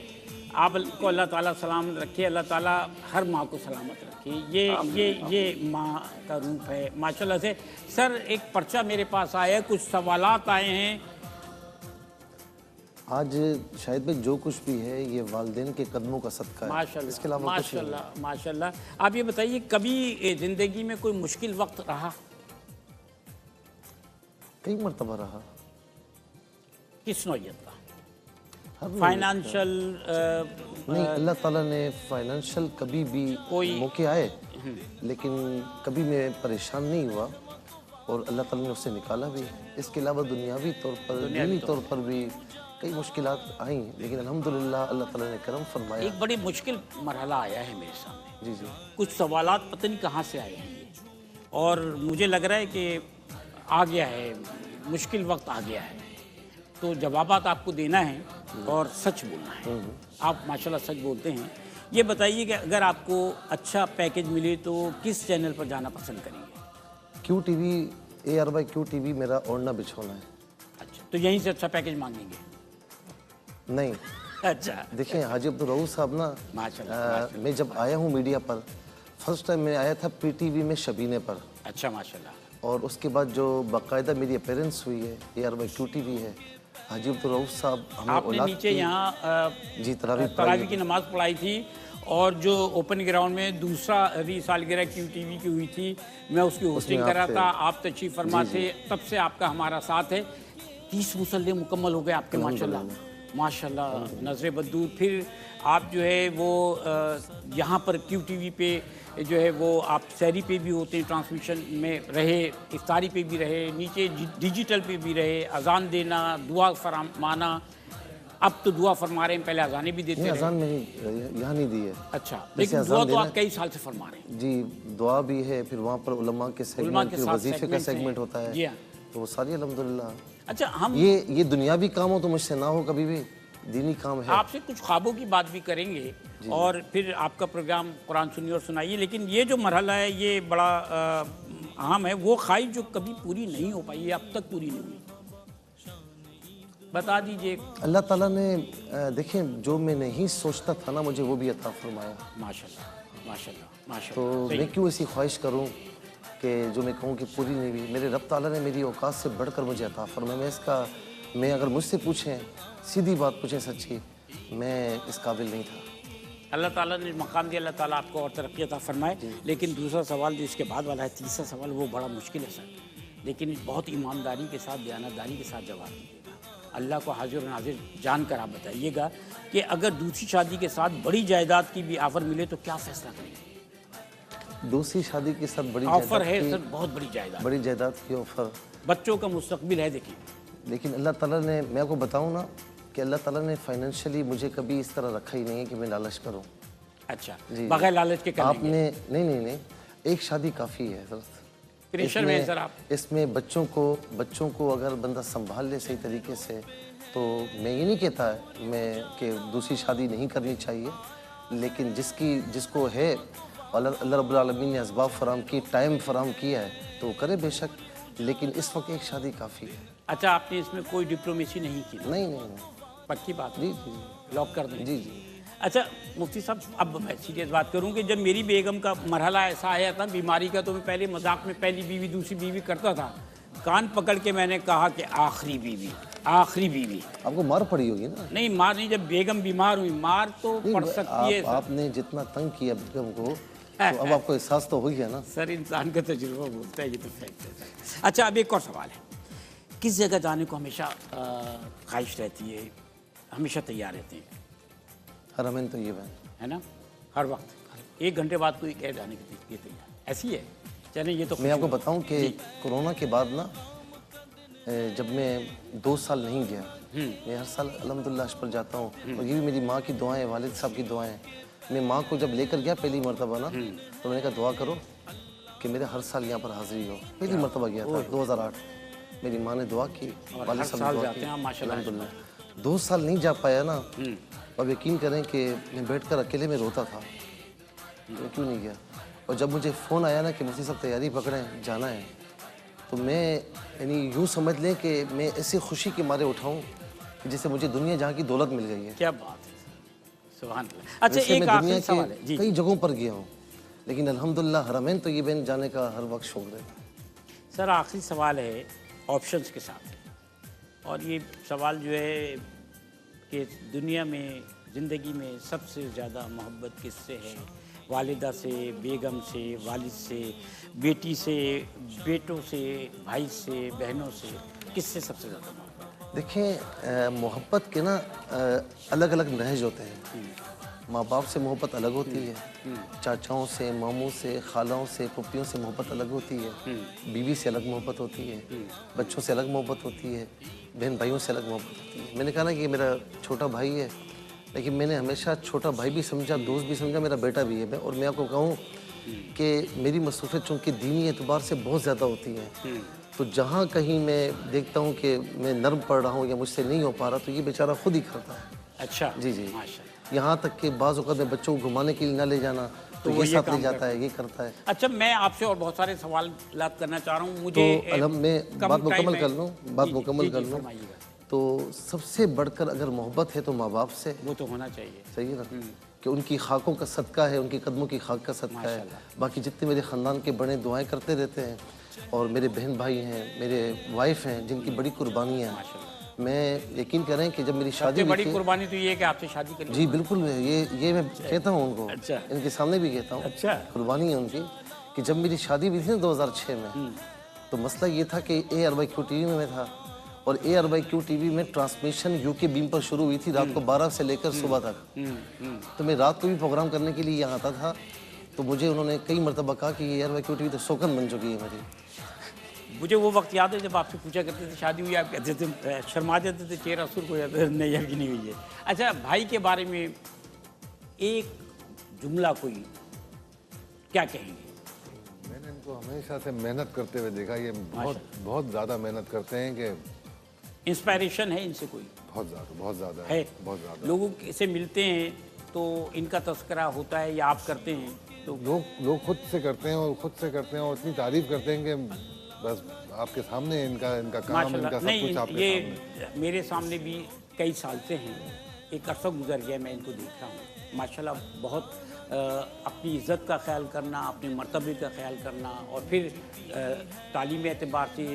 Speaker 2: आपको अल्लाह ताला सलामत रखे, अल्लाह ताला हर माँ को सलामत रखे। ये माँ का रूप है माशाल्लाह से। सर, एक पर्चा मेरे पास आया है, कुछ सवालात आए हैं।
Speaker 3: आज शायद भाई जो कुछ भी है ये वालिदैन के कदमों का सदका है,
Speaker 2: माशाल्लाह,
Speaker 3: इसके अलावा कुछ नहीं।
Speaker 2: माशाल्लाह, माशाल्लाह। आप ये बताइए, कभी ज़िंदगी में कोई मुश्किल वक्त रहा?
Speaker 3: कई मरतबा रहा।
Speaker 2: किस नौइयत का?
Speaker 3: हर
Speaker 2: फाइनेंशियल?
Speaker 3: नहीं, अल्लाह ताला ने फाइनेंशियल कभी भी
Speaker 2: कोई-
Speaker 3: मौके आए, लेकिन कभी मैं परेशान नहीं हुआ और अल्लाह ताला ने उससे निकाला भी। इसके अलावा दुनियावी तौर पर, दीनी तौर पर भी कई मुश्किलात आई, लेकिन अल्हम्दुलिल्लाह अल्लाह ताला ने करम फरमाया।
Speaker 2: एक बड़ी मुश्किल मरहला आया है मेरे सामने।
Speaker 3: जी जी।
Speaker 2: कुछ सवालात पता नहीं कहाँ से आए हैं ये, और मुझे लग रहा है कि आ गया है, मुश्किल वक्त आ गया है, तो जवाबात आपको देना है और सच बोलना है। आप माशाल्लाह सच बोलते हैं। ये बताइए कि अगर आपको अच्छा पैकेज मिले तो किस चैनल पर जाना पसंद करेंगे?
Speaker 3: QTV, ARY QTV मेरा ओढ़ना बिछोना है।
Speaker 2: अच्छा, तो यहीं से अच्छा पैकेज मांगेंगे?
Speaker 3: नहीं,
Speaker 2: अच्छा,
Speaker 3: देखिए हाजी अब्दुल रऊफ साहब ना,
Speaker 2: माशाल्लाह,
Speaker 3: मैं जब आया हूँ मीडिया पर, फर्स्ट टाइम मैं आया था PTV में शबीने पर,
Speaker 2: अच्छा माशाल्लाह।
Speaker 3: और उसके बाद जो बाकायदा मेरी अपीयरेंस हुई है ARY QTV है। हाजी अब्दुल रऊफ साहब हमें
Speaker 2: आपने
Speaker 3: औलाद
Speaker 2: नीचे
Speaker 3: की-
Speaker 2: यहाँ
Speaker 3: जी तरावी
Speaker 2: तरावी की नमाज़ पढ़ाई थी, और जो ओपन ग्राउंड में दूसरा सालगिरह QTV की हुई थी, मैं उसकी होस्टिंग कर रहा
Speaker 3: आप
Speaker 2: था, आप तशरीफ फरमा थे, तब से आपका हमारा साथ है। 30 मुसल्ले मुकम्मल हो गए आपके माशाल्लाह, माशाल्लाह, नजर बदूर। फिर आप जो है वो यहाँ पर QTV पे जो है वो आप सहरी पे भी होते हैं, ट्रांसमिशन में रहे, इफ्तारी पे भी रहे, नीचे डिजिटल पे भी रहे, अजान देना, दुआ फरमाना। अब तो दुआ फरमा रहे हैं, पहले अजानें भी देते
Speaker 3: नहीं,
Speaker 2: रहे।
Speaker 3: अजान नहीं यहाँ नहीं दी है।
Speaker 2: अच्छा,
Speaker 3: वैसे
Speaker 2: लेकिन
Speaker 3: अजान
Speaker 2: दुआ तो
Speaker 3: देना-
Speaker 2: आप कई साल से फरमा रहे हैं।
Speaker 3: जी, दुआ भी है, फिर वहाँ पर उलमा के
Speaker 2: उलमा
Speaker 3: सेगमेंट,
Speaker 2: के
Speaker 3: फिर
Speaker 2: साथ
Speaker 3: वजीफे का
Speaker 2: segments हैं।
Speaker 3: सेगमेंट होता है,
Speaker 2: जी हाँ।
Speaker 3: तो वो सारी अल्हम्दुलिल्लाह।
Speaker 2: अच्छा, हम
Speaker 3: ये दुनियावी काम हो तो मुझसे ना हो कभी भी, दीनी काम है।
Speaker 2: आपसे कुछ ख्वाबों की बात भी करेंगे और फिर आपका प्रोग्राम कुरान सुनिए और सुनाइए, लेकिन ये जो मरहला है ये बड़ा अहम है। वो ख्वाहिश जो कभी पूरी नहीं हो पाई, अब तक पूरी नहीं हुई, बता दीजिए।
Speaker 3: अल्लाह ताला ने देखें, जो मैं नहीं सोचता था ना, मुझे वो भी अता फरमाया।
Speaker 2: माशाल्लाह, माशाल्लाह,
Speaker 3: तो
Speaker 2: माशाल्लाह। सही।
Speaker 3: मैं क्यों ऐसी ख्वाहिश करूं कि जो मैं कहूं कि पूरी नहीं हुई। मेरे रब ताला ने मेरी औकात से बढ़कर मुझे अता फरमाया। मैं अगर मुझसे पूछें, सीधी बात पूछें सच्ची, मैं इस काबिल नहीं था।
Speaker 2: अल्लाह ताला ने मकाम दिया, अल्लाह ताला आपको और तरक्की अता फरमाए। लेकिन दूसरा सवाल जो इसके बाद वाला है, तीसरा सवाल, वो बड़ा मुश्किल है सर, लेकिन बहुत ईमानदारी के साथ, दयानतदारी के साथ जवाब दीजिएगा। अल्लाह को हाजिर और नाजिर जान कर आप बताइएगा कि अगर दूसरी शादी के साथ बड़ी जायदाद की भी ऑफर मिले तो क्या फैसला करेंगे?
Speaker 3: दूसरी शादी के साथ बड़ी
Speaker 2: ऑफर
Speaker 3: जायदाद
Speaker 2: है
Speaker 3: की-
Speaker 2: सर, बहुत बड़ी जायदाद,
Speaker 3: बड़ी जायदाद की ऑफर,
Speaker 2: बच्चों का मुस्तकबिल है। देखिए,
Speaker 3: लेकिन अल्लाह ताला ने, मैं आपको बताऊं ना कि अल्लाह ताला ने फाइनेंशियली मुझे कभी इस तरह रखा ही नहीं है कि मैं लालच करूं।
Speaker 2: अच्छा,
Speaker 3: जी,
Speaker 2: बगैर लालच के कर लेंगे।
Speaker 3: आपने नहीं, एक शादी काफ़ी है सर।
Speaker 2: प्रेशर में सर आप
Speaker 3: इसमें बच्चों को अगर बंदा संभाल ले सही तरीके से, तो मैं ये नहीं कहता मैं कि दूसरी शादी नहीं करनी चाहिए, लेकिन जिसको है अल्लाह रब्बुल आलमीन ने असबाब फराम की, टाइम फराम किया है, तो वो करे बेशक, लेकिन इस वक्त एक शादी काफ़ी है।
Speaker 2: अच्छा, आपने इसमें कोई डिप्लोमेसी नहीं की?
Speaker 3: नहीं,
Speaker 2: पक्की बात?
Speaker 3: जी जी
Speaker 2: लॉक कर दें?
Speaker 3: जी।
Speaker 2: अच्छा मुफ्ती साहब, अब मैं सीरियस बात करूं कि जब मेरी बेगम का मरहला ऐसा आया था बीमारी का, तो मैं पहले मजाक में पहली बीवी दूसरी बीवी करता था। कान पकड़ के मैंने कहा कि आखिरी बीवी।
Speaker 3: आपको मार पड़ी होगी ना?
Speaker 2: नहीं, मार नहीं, जब बेगम बीमार हुई मार तो पड़ सकती है।
Speaker 3: आपने जितना तंग किया बेगम को, तो अब आपको एहसास तो हो गया ना?
Speaker 2: सर, इंसान का तजुर्बा बोलता है, ये तो फैक्ट है। अच्छा, अब एक और सवाल है, किस जगह जाने को हमेशा ख्वाहिश रहती है, हमेशा तैयार रहते हैं?
Speaker 3: हरमैन तय्यब
Speaker 2: है ना, हर वक्त 1 घंटे बाद कोई कह जाने के लिए तैयार, ऐसी है। चलिए, ये तो
Speaker 3: मैं आपको बताऊं कि कोरोना के बाद ना, जब मैं 2 साल नहीं गया, मैं हर साल अल्हम्दुलिल्लाह पर जाता हूँ, और ये भी मेरी माँ की दुआएं, वालिद साहब की दुआएं। मैं माँ को जब लेकर गया पहली मरतबा ना, तो मैंने कहा दुआ करो कि मेरे हर साल यहाँ पर हाजिरी हो। पहली मरतबा गया था 2008, मेरी माँ ने दुआ की, वालिद साहब ने दुआ की, अल्हम्दुलिल्लाह। 2 साल नहीं जा पाया ना, अब यकीन करें कि मैं बैठकर अकेले में रोता था, तो क्यों नहीं गया। और जब मुझे फ़ोन आया ना कि मुफ्ती साहब तैयारी पकड़ें, जाना है, तो मैं यानी यूँ समझ लें कि मैं ऐसी खुशी के मारे उठाऊँ कि जैसे मुझे दुनिया जहाँ की दौलत मिल गई है।
Speaker 2: क्या बात है, सुभान अल्लाह। अच्छा, एक आखिरी सवाल है जी।
Speaker 3: कई जगहों पर गया हूँ, लेकिन अल्हम्दुलिल्लाह हरमैन तय्यबैन जाने का हर वक्त शौक रहता है।
Speaker 2: सर, आखिरी सवाल है ऑप्शंस के साथ, और ये सवाल जो है कि दुनिया में, ज़िंदगी में सबसे ज़्यादा मोहब्बत किससे है? वालिदा से, बेगम से, वालिद से, बेटी से, बेटों से, भाई से, बहनों से, किससे सबसे ज़्यादा मोहब्बत?
Speaker 3: देखें, मोहब्बत के ना अलग अलग नहज होते हैं। माँ बाप से मोहब्बत अलग होती है, चाचाओं से, मामों से, खालाओं से, पुप्पियों से मोहब्बत अलग होती है, बीवी से अलग मोहब्बत होती है, बच्चों से अलग मोहब्बत होती है, बहन भाइयों से अलग मोहब्बत होती है। मैंने कहा ना कि मेरा छोटा भाई है, लेकिन मैंने हमेशा छोटा भाई भी समझा, दोस्त भी समझा, मेरा बेटा भी है। और मैं आपको कहूँ कि मेरी मसरूफ़ियत चूँकि दीनी एतबार से बहुत ज़्यादा होती है, तो जहाँ कहीं मैं देखता हूँ कि मैं नर्म पड़ रहा हूँ या मुझसे नहीं हो पा रहा, तो ये बेचारा खुद ही करता है।
Speaker 2: अच्छा
Speaker 3: जी जी, यहाँ तक कि बाज़ औक़ात में बच्चों को घुमाने के लिए ना ले जाना, तो ये साथ ले जाता है, ये करता है।
Speaker 2: अच्छा, मैं आपसे और बहुत सारे सवाल करना चाह रहा हूँ, मुझे
Speaker 3: तो मैं बात मुकम्मल कर लूँ, तो सबसे बढ़कर अगर मोहब्बत है तो माँ बाप से,
Speaker 2: वो तो होना चाहिए,
Speaker 3: सही है ना, कि उनकी खाकों का सदका है, उनकी कदमों की खाक का सदका है। बाकी जितने मेरे ख़ानदान के बड़े दुआएं करते रहते हैं, और मेरे बहन भाई हैं, मेरे वाइफ हैं, जिनकी बड़ी कुर्बानियाँ हैं। मैं यकीन करें कि जब मेरी शादी
Speaker 2: बड़ी कुर्बानी तो ये है कि आपसे शादी करनी।
Speaker 3: जी बिल्कुल, ये मैं कहता हूँ उनको,
Speaker 2: अच्छा,
Speaker 3: इनके सामने भी कहता हूँ,
Speaker 2: अच्छा,
Speaker 3: कुर्बानी है उनकी, कि जब मेरी शादी हुई थी ना 2006 में, तो मसला ये था कि ARYQ TV में था, और ARYQ TV में ट्रांसमिशन UK बीम पर शुरू हुई थी रात को 12 से लेकर सुबह तक। तो मैं रात को भी प्रोग्राम करने के लिए यहाँ आता था, तो मुझे उन्होंने कई मरतबा कहा कि ARYQ TV तो सौकन बन चुकी है मेरी।
Speaker 2: मुझे वो वक्त याद है जब आपसे पूछा करते थे शादी हुई, आप कहते थे, शर्मा जाते थे, चेहरा सुर्ख हो जाता है, नहीं अभी नहीं हुई है। अच्छा, भाई के बारे में एक जुमला कोई क्या कहेंगे?
Speaker 7: मैंने इनको हमेशा से मेहनत करते हुए देखा, ये बहुत ज़्यादा मेहनत करते हैं कि
Speaker 2: इंस्पायरेशन है इनसे कोई?
Speaker 7: बहुत ज़्यादा
Speaker 2: है,
Speaker 7: बहुत ज़्यादा।
Speaker 2: लोगों से मिलते हैं तो इनका तस्करा होता है या आप करते हैं? तो
Speaker 7: लोग खुद से करते हैं और इतनी तारीफ करते हैं कि बस आपके सामने इनका काम, इनका सब कुछ आपके सामने।
Speaker 2: मेरे सामने भी कई साल से हैं, एक अरसा गुजर गया, मैं इनको देख रहा हूँ। माशाल्लाह बहुत अपनी इज़्ज़त का ख्याल करना, अपने मर्तबे का ख्याल करना, और फिर तालीमी एतबार से,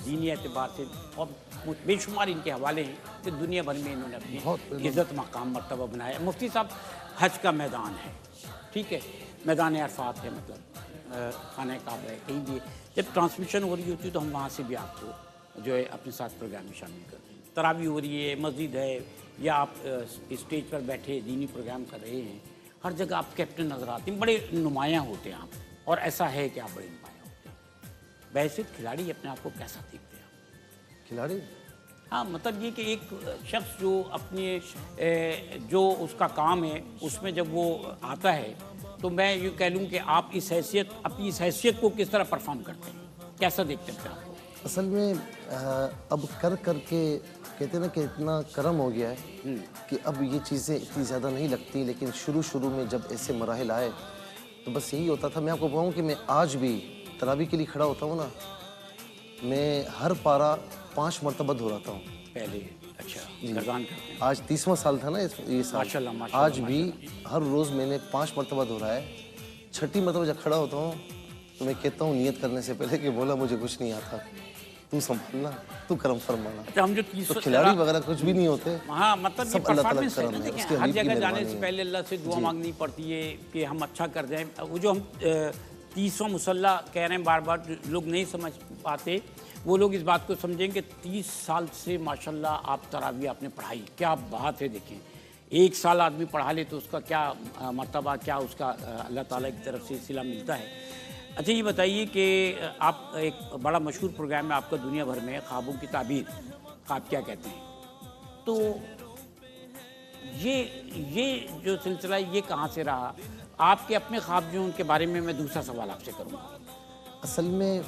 Speaker 2: दीनी एतबार से, और बेशुमार इनके हवाले हैं कि दुनिया भर में इन्होंने अपनी इज़्ज़त मकाम मर्तबा बनाया। मुफ्ती साहब, हज का मैदान है, ठीक है, मैदान अरफात है, मतलब खाना काबा है, कहीं भी जब ट्रांसमिशन हो रही होती है तो हम वहाँ से भी आपको जो है अपने साथ प्रोग्राम में शामिल करते हैं। तरावी हो रही है, मस्जिद है, या आप स्टेज पर बैठे दीनी प्रोग्राम कर रहे हैं, हर जगह आप कैप्टन नज़र आते हैं, बड़े नुमायाँ होते हैं आप, और ऐसा है कि आप बड़े नुमायाँ होते हैं। वैसे खिलाड़ी अपने आप को कैसा देखते हैं?
Speaker 3: खिलाड़ी,
Speaker 2: हाँ, मतलब ये कि एक शख्स जो अपने जो उसका काम है उसमें जब वो आता है تو میں یہ کہہ لوں کہ آپ اس حیثیت اپنی اس حیثیت کو کس طرح پرفارم کرتے ہیں، کیسا دیکھتے ہیں آپ کو؟
Speaker 3: اصل میں اب کر کے کہتے ہیں نا کہ اتنا کرم ہو گیا ہے کہ اب یہ چیزیں اتنی زیادہ نہیں لگتی، لیکن شروع میں جب ایسے مراحل آئے تو بس یہی ہوتا تھا. میں آپ کو کہوں کہ میں آج بھی تراویح کے لیے کھڑا ہوتا ہوں نا، میں ہر پارہ 5 مرتبہ دہراتا ہوں
Speaker 2: پہلے. اچھا، گردان کرتے ہیں.
Speaker 3: آج 30واں سال تھا نا یہ سال.
Speaker 2: ماشاءاللہ،
Speaker 3: آج بھی ہر روز میں نے 5 مرتبہ دہرایا ہے. 6ٹھی مرتبہ جب کھڑا ہوتا ہوں تو میں کہتا ہوں نیت کرنے سے پہلے کہ بولا مجھے کچھ نہیں آتا، تو سنبھالنا، تو کرم فرمانا.
Speaker 2: ہم جو
Speaker 3: تو کھلاڑی وغیرہ کچھ بھی نہیں ہوتے.
Speaker 2: ہاں، مطلب یہ
Speaker 3: سب اللہ تعالیٰ
Speaker 2: پرفارمنس ہے
Speaker 3: کرم
Speaker 2: نا،
Speaker 3: ہے، اس
Speaker 2: دیکھیں
Speaker 3: کے
Speaker 2: ہر
Speaker 3: حبیب کی
Speaker 2: جگہ جانے
Speaker 3: مہربانی
Speaker 2: سے
Speaker 3: ہے.
Speaker 2: پہلے اللہ سے دعا مانگنی پڑتی ہے کہ ہم اچھا کر جائیں. وہ جو ہم 30واں مصلی کہہ رہے ہیں بار بار، جو لوگ نہیں سمجھ پاتے وہ لوگ اس بات کو سمجھیں کہ 30 سال سے ماشاءاللہ آپ تراویح آپ نے پڑھائی. کیا بات ہے، دیکھیں 1 سال آدمی پڑھا لے تو اس کا کیا مرتبہ، کیا اس کا اللہ تعالیٰ کی طرف سے صلہ ملتا ہے. اچھا یہ بتائیے کہ آپ ایک بڑا مشہور پروگرام ہے آپ کا دنیا بھر میں، خوابوں کی تعبیر، خواب کیا کہتے ہیں، تو یہ جو سلسلہ یہ کہاں سے رہا؟ آپ کے اپنے خواب جو ان کے بارے میں دوسرا سوال آپ سے کروں گا.
Speaker 3: اصل میں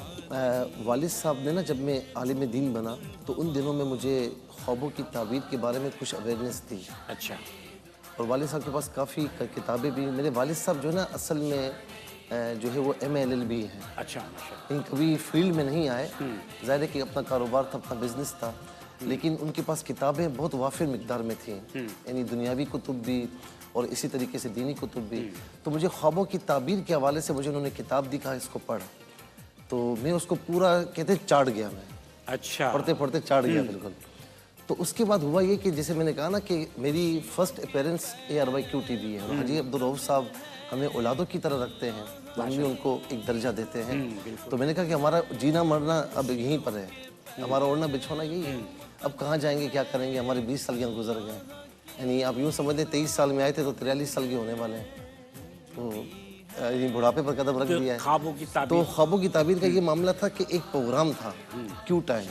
Speaker 3: والد صاحب نے نا، جب میں عالم دین بنا تو ان دنوں میں مجھے خوابوں کی تعبیر کے بارے میں کچھ اویئرنیس تھی.
Speaker 2: اچھا.
Speaker 3: اور والد صاحب کے پاس کافی کتابیں بھی. میرے والد صاحب جو ہے نا اصل میں جو ہے وہ MA/LLB ہیں.
Speaker 2: اچھا.
Speaker 3: لیکن کبھی فیلڈ میں نہیں آئے. ظاہر ہے کہ اپنا کاروبار تھا، اپنا بزنس تھا، لیکن ان کے پاس کتابیں بہت وافر مقدار میں تھیں، یعنی دنیاوی کتب بھی اور اسی طریقے سے دینی کتب بھی. تو مجھے خوابوں کی تعبیر کے حوالے سے مجھے انہوں نے کتاب دی، کہا اس کو پڑھ. تو میں اس کو پورا کہتے چاٹ گیا. میں
Speaker 2: اچھا
Speaker 3: پڑھتے چاٹ گیا بالکل. تو اس کے بعد ہوا یہ کہ جیسے میں نے کہا نا کہ میری فرسٹ اپیرنس ARY-QTV ہے. اور حاجی عبدالرؤف صاحب ہمیں اولادوں کی طرح رکھتے ہیں، تو ہم بھی ان کو ایک درجہ دیتے ہیں. تو میں نے کہا کہ ہمارا جینا مرنا اب یہیں پر ہے، ہمارا اوڑھنا بچھونا یہی ہے. اب کہاں جائیں گے، کیا کریں گے؟ ہمارے 20 سال گزر گئے. یعنی آپ یوں سمجھ لیں 23 سال میں آئے تھے تو 43 سال کے ہونے والے ہیں. تو بڑھاپے پر قدم رکھ دیا ہے.
Speaker 2: خوابوں کی تعبیر.
Speaker 3: تو خوابوں کی تعبیر کا یہ معاملہ تھا کہ ایک پروگرام تھا کیو ٹائم،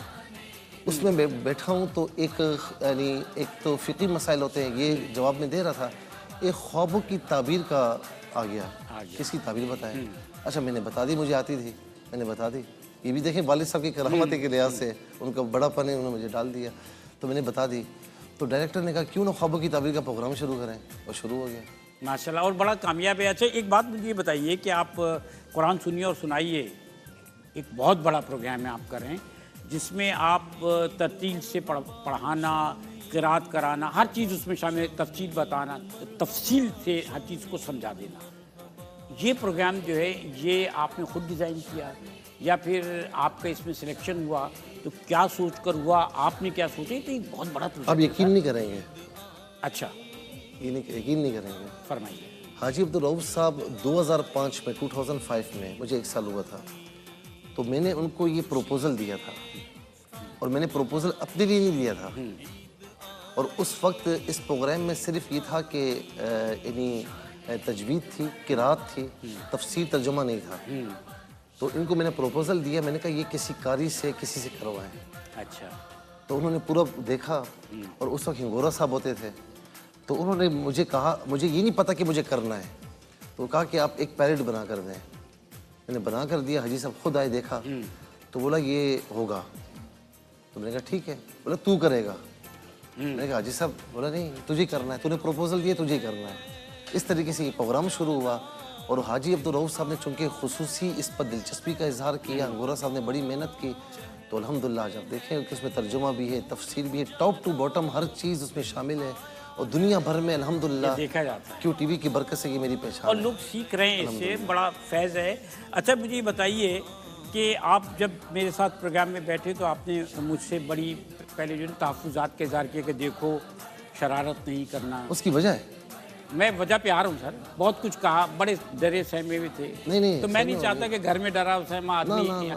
Speaker 3: اس میں میں بیٹھا ہوں تو یعنی ایک تو فقہی مسائل ہوتے ہیں، یہ جواب میں دے رہا تھا. ایک خوابوں کی تعبیر کا آ گیا. کس کی تعبیر بتائیں؟ اچھا میں نے بتا دی، مجھے آتی تھی، میں نے بتا دی. یہ بھی دیکھیں والد صاحب کی کرامت کے لحاظ سے ان کا بڑا پن ہے، انہوں نے مجھے ڈال دیا. تو میں نے بتا دی. تو ڈائریکٹر نے کہا کیوں نہ خوابوں کی تعبیر کا پروگرام شروع کریں، اور شروع ہو گیا.
Speaker 2: ماشاءاللہ، اور بڑا کامیاب ہے. اچھا ایک بات مجھے یہ بتائیے کہ آپ قرآن سنیے اور سنائیے ایک بہت بڑا پروگرام ہے آپ کر رہے ہیں، جس میں آپ ترتیل سے پڑھانا، قرات کرانا، ہر چیز اس میں شامل ہے، تفصیل بتانا، تفصیل سے ہر چیز کو سمجھا دینا. یہ پروگرام جو ہے یہ آپ نے خود ڈیزائن کیا یا پھر آپ کا اس میں سلیکشن ہوا؟ تو کیا سوچ کر ہوا، آپ نے کیا سوچا؟ تو یہ بہت بڑا پروجیکٹ.
Speaker 3: آپ یقین نہیں کریں گے.
Speaker 2: اچھا
Speaker 3: یقین نہیں کریں گے.
Speaker 2: فرمائیے.
Speaker 3: حاجی عبدالرؤف صاحب 2005 میں 2005 میں مجھے 1 سال ہوا تھا، تو میں نے ان کو یہ پروپوزل دیا تھا. اور میں نے پروپوزل اپنے لیے نہیں دیا تھا. اور اس وقت اس پروگرام میں صرف یہ تھا کہ یعنی تجوید تھی، قرات تھی، تفسیر ترجمہ نہیں تھا. تو ان کو میں نے پروپوزل دیا. میں نے کہا یہ کسی قاری سے کسی سے کروائیں.
Speaker 2: اچھا.
Speaker 3: تو انہوں نے پورا دیکھا، اور اس وقت ہنگورہ صاحب ہوتے تھے. تو انہوں نے مجھے کہا، مجھے یہ نہیں پتا کہ مجھے کرنا ہے، تو کہا کہ آپ ایک پیرڈ بنا کر دیں. میں نے بنا کر دیا. حاجی صاحب خود آئے، دیکھا تو بولا یہ ہوگا. تو میں نے کہا ٹھیک ہے. بولا تو کرے گا. میں نے کہا حاجی صاحب، بولا نہیں تجھے کرنا ہے، تو نے پروپوزل دیا تجھے کرنا ہے. اس طریقے سے یہ پروگرام شروع ہوا. اور حاجی عبدالرؤف صاحب نے چونکہ خصوصی اس پر دلچسپی کا اظہار کیا، ہنگورہ صاحب نے بڑی محنت کی، تو الحمدللہ آج آپ دیکھیں کہ اس میں ترجمہ بھی ہے، تفسیر بھی ہے، ٹاپ ٹو باٹم ہر چیز اس میں شامل ہے. اور دنیا بھر میں الحمدللہ
Speaker 2: دیکھا جاتا ہے.
Speaker 3: QTV کی برکت سے یہ میری پہچان
Speaker 2: اور
Speaker 3: ہے.
Speaker 2: لوگ سیکھ رہے ہیں، اس سے بڑا فیض ہے. اچھا مجھے یہ بتائیے کہ آپ جب میرے ساتھ پروگرام میں بیٹھے تو آپ نے مجھ سے بڑی پہلے جو تحفظات کے اظہار کیا کہ دیکھو شرارت نہیں کرنا.
Speaker 3: اس کی وجہ ہے
Speaker 2: میں وجہ پہ آ رہا ہوں سر. بہت کچھ کہا، بڑے ڈرے سہمے بھی تھے.
Speaker 3: نہیں
Speaker 2: تو میں نہیں چاہتا کہ گھر میں ڈرا سہما آدمی.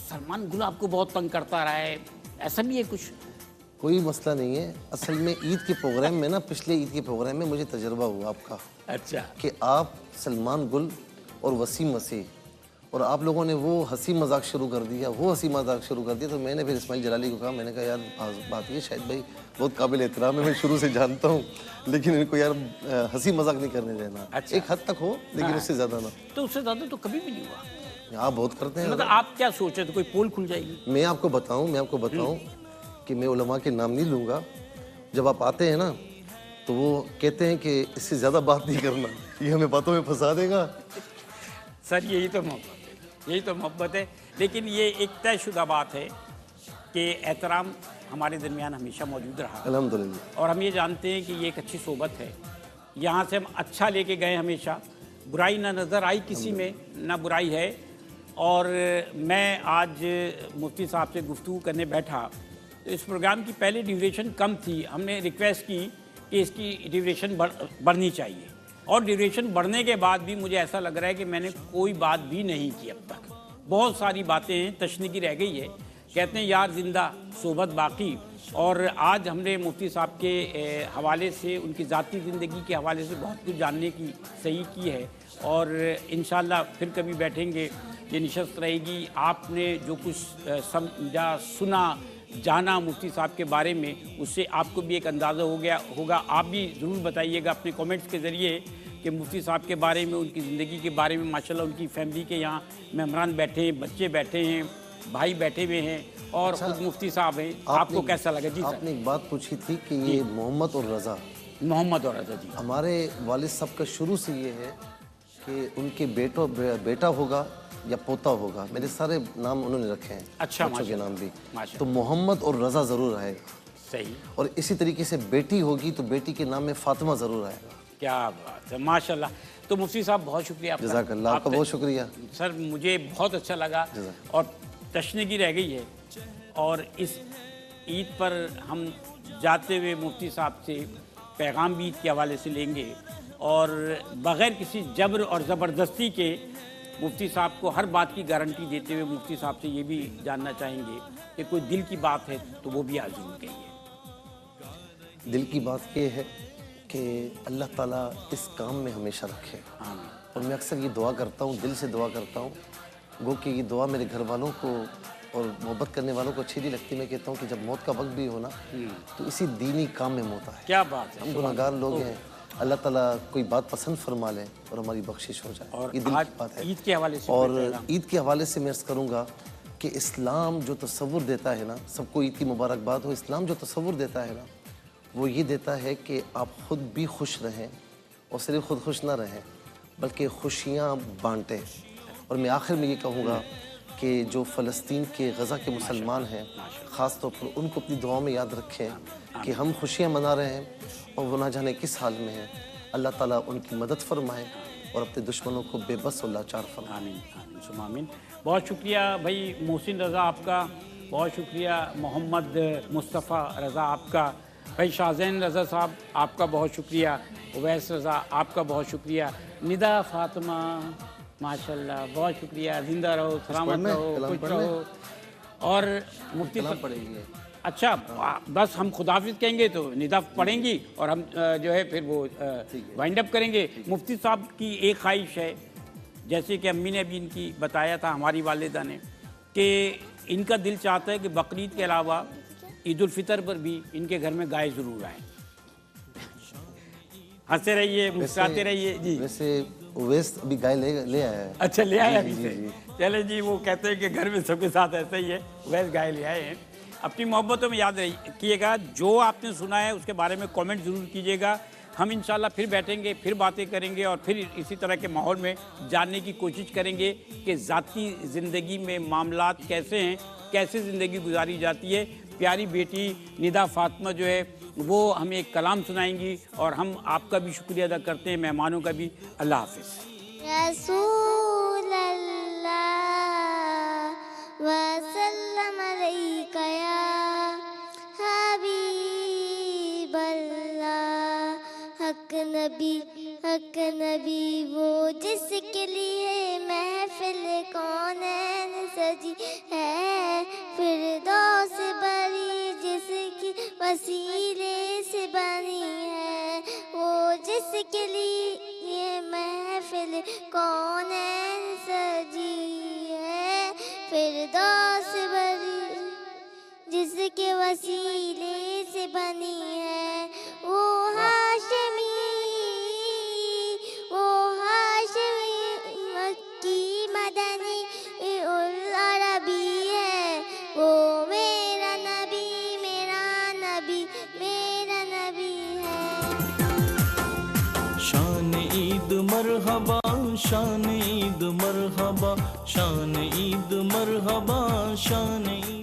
Speaker 2: سلمان گل آپ کو بہت تنگ کرتا رہا ہے، ایسا بھی ہے کچھ؟
Speaker 3: کوئی مسئلہ نہیں ہے. اصل میں عید کے پروگرام میں نا، پچھلے عید کے پروگرام میں مجھے تجربہ ہوا آپ کا.
Speaker 2: اچھا.
Speaker 3: کہ آپ سلمان گل اور وسیم مسیح اور آپ لوگوں نے وہ ہنسی مذاق شروع کر دیا تو میں نے پھر اسماعیل جلالی کو کہا, میں نے کہا یار بات یہ شاہد بھائی بہت قابل احترام ہے, میں شروع سے جانتا ہوں, لیکن ان کو یار ہنسی مذاق نہیں کرنے دینا. ایک حد تک ہو لیکن اس سے زیادہ نہ.
Speaker 2: تو اس سے زیادہ تو کبھی بھی نہیں ہوا.
Speaker 3: آپ بہت کرتے ہیں.
Speaker 2: مطلب آپ کیا سوچ رہے تھے, کوئی پول کھل جائے گی؟
Speaker 3: میں آپ کو بتاؤں کہ میں علماء کے نام نہیں لوں گا. جب آپ آتے ہیں نا تو وہ کہتے ہیں کہ اس سے زیادہ بات نہیں کرنا, یہ ہمیں باتوں میں پھنسا دے گا.
Speaker 2: سر یہی تو محبت ہے. لیکن یہ ایک طے شدہ بات ہے کہ احترام ہمارے درمیان ہمیشہ موجود رہا
Speaker 3: الحمدللہ,
Speaker 2: اور ہم یہ جانتے ہیں کہ یہ ایک اچھی صحبت ہے. یہاں سے ہم اچھا لے کے گئے, ہمیشہ برائی نہ نظر آئی کسی میں, نہ برائی ہے. اور میں آج مفتی صاحب سے گفتگو کرنے بیٹھا تو اس پروگرام کی پہلے ڈیوریشن کم تھی. ہم نے ریکویسٹ کی کہ اس کی ڈیوریشن بڑھنی چاہیے, اور ڈیوریشن بڑھنے کے بعد بھی مجھے ایسا لگ رہا ہے کہ میں نے کوئی بات بھی نہیں کی اب تک. بہت ساری باتیں ہیں, تشنیگی رہ گئی ہے. کہتے ہیں یار زندہ صحبت باقی. اور آج ہم نے مفتی صاحب کے حوالے سے, ان کی ذاتی زندگی کے حوالے سے بہت کچھ جاننے کی صحیح کی ہے. اور انشاءاللہ پھر کبھی بیٹھیں گے, یہ نشست رہے گی. آپ نے جو کچھ سمجھا, سنا, جانا مفتی صاحب کے بارے میں, اس سے آپ کو بھی ایک اندازہ ہوگا. آپ بھی ضرور بتائیے گا اپنے کومنٹس کے ذریعے کہ مفتی صاحب کے بارے میں, ان کی زندگی کے بارے میں. ماشاءاللہ ان کی فیملی کے یہاں مہمان بیٹھے ہیں, بچے بیٹھے ہیں, بھائی بیٹھے ہوئے ہیں, اور خود مفتی صاحب ہیں. آپ کو کیسا لگا؟ جی
Speaker 3: آپ نے ایک بات پوچھی تھی کہ یہ محمد اور رضا,
Speaker 2: جی,
Speaker 3: ہمارے والد صاحب کا شروع سے یہ ہے کہ ان کے بیٹا ہوگا یا پوتا ہوگا. میرے سارے نام انہوں نے رکھے ہیں,
Speaker 2: اچھا,
Speaker 3: بچوں کے نام بھی. تو محمد اور رضا ضرور آئے گا.
Speaker 2: صحیح.
Speaker 3: اور اسی طریقے سے بیٹی ہوگی تو بیٹی کے نام میں فاطمہ ضرور آئے گا.
Speaker 2: کیا بات ہے, ماشاءاللہ. تو مفتی صاحب بہت شکریہ آپ کا.
Speaker 3: جزاک اللہ, آپ کا بہت شکریہ
Speaker 2: سر. مجھے بہت اچھا لگا, اور تشنیگی رہ گئی ہے. اور اس عید پر ہم جاتے ہوئے مفتی صاحب سے پیغام بھی عید کے حوالے سے لیں گے, اور بغیر کسی جبر اور زبردستی کے مفتی صاحب کو ہر بات کی گارنٹی دیتے ہوئے مفتی صاحب سے یہ بھی جاننا چاہیں گے کہ کوئی دل کی بات ہے تو وہ بھی آج ضرور کہیے.
Speaker 3: دل کی بات یہ ہے کہ اللہ تعالیٰ اس کام میں ہمیشہ رکھے. اور میں اکثر یہ دعا کرتا ہوں, دل سے دعا کرتا ہوں. گو کہ یہ دعا میرے گھر والوں کو اور محبت کرنے والوں کو اچھی نہیں لگتی. میں کہتا ہوں کہ جب موت کا وقت بھی ہونا تو اسی دینی کام میں موت آئے.
Speaker 2: کیا بات ہے.
Speaker 3: ہم گناہگار لوگ ہیں, اللہ تعالیٰ کوئی بات پسند فرما لے اور ہماری بخشش ہو جائے.
Speaker 2: اور
Speaker 3: یہ دل کی بات ہے.
Speaker 2: عید کے حوالے سے,
Speaker 3: اور عید کے حوالے سے میں عرض کروں گا کہ اسلام جو تصور دیتا ہے نا, سب کو عید کی مبارکباد ہو. اسلام جو تصور دیتا ہے نا, وہ یہ دیتا ہے کہ آپ خود بھی خوش رہیں, اور صرف خود خوش نہ رہیں بلکہ خوشیاں بانٹیں. اور میں آخر میں یہ کہوں گا کہ جو فلسطین کے غزہ کے مسلمان ہیں, خاص طور پر ان کو اپنی دعاؤں میں یاد رکھیں کہ ہم خوشیاں منا رہے ہیں اور وہ نہ جانے کس حال میں ہیں. اللہ تعالیٰ ان کی مدد فرمائے اور اپنے دشمنوں کو بے بس اور لاچار فرمائے.
Speaker 2: آمین, آمین ثم آمین. بہت شکریہ بھائی محسن رضا آپ کا, بہت شکریہ محمد مصطفیٰ رضا آپ کا, بھائی شاہزین رضا صاحب آپ کا بہت شکریہ, اویس رضا آپ کا بہت شکریہ, ندا فاطمہ ماشاءاللہ بہت شکریہ. زندہ رہو, سلامت رہو, خوش رہو. اور مفتی صاحب
Speaker 3: پڑے گی.
Speaker 2: اچھا, بس ہم خداحافظ کہیں گے تو ندا پڑھیں گی, اور ہم جو ہے پھر وہ وائنڈ اپ کریں گے. مفتی صاحب کی ایک خواہش ہے, جیسے کہ امی نے بھی ان کی بتایا تھا, ہماری والدہ نے, کہ ان کا دل چاہتا ہے کہ بقرعید کے علاوہ عید الفطر پر بھی ان کے گھر میں گائے ضرور آئیں. ہنستے رہیے, مسکراتے رہیے. جی
Speaker 3: ویسے اویس ابھی گائے لے آیا ہے.
Speaker 2: اچھا, لے آیا ابھی سے. چلے جی, وہ کہتے ہیں کہ گھر میں سب کے ساتھ ایسا ہی ہے, اویس گائے لے آئے ہیں. اپنی محبتوں میں یاد رکھیے گا, جو آپ نے سنا ہے اس کے بارے میں کامنٹ ضرور کیجیے گا. ہم انشاءاللہ پھر بیٹھیں گے, پھر باتیں کریں گے, اور پھر اسی طرح کے ماحول میں جاننے کی کوشش کریں گے کہ ذاتی زندگی میں معاملات کیسے ہیں, کیسے زندگی گزاری جاتی ہے. پیاری بیٹی ندا فاطمہ جو ہے وہ ہمیں ایک کلام سنائیں گی, اور ہم آپ کا بھی شکریہ ادا کرتے ہیں, مہمانوں کا بھی. اللہ حافظ.
Speaker 6: رسول اللہ وسلم علیک یا حبیب اللہ. حق نبی وہ جس کے لیے محفل کونین سجی ہے, فردوس بری جس کی وسیلے سے بنی ہے, وہ جس کے لیے محفل کونین سجی फिरदौस भरी, जिसके वसीले से बनी है वो हाशमी, वो हाशमी मक्की मदनी उल अरबी है, वो मेरा नबी, मेरा नबी, मेरा नबी है।
Speaker 9: शान ईद मरहबा, शान ईद मरहबा, शान ईद मरहबा, शान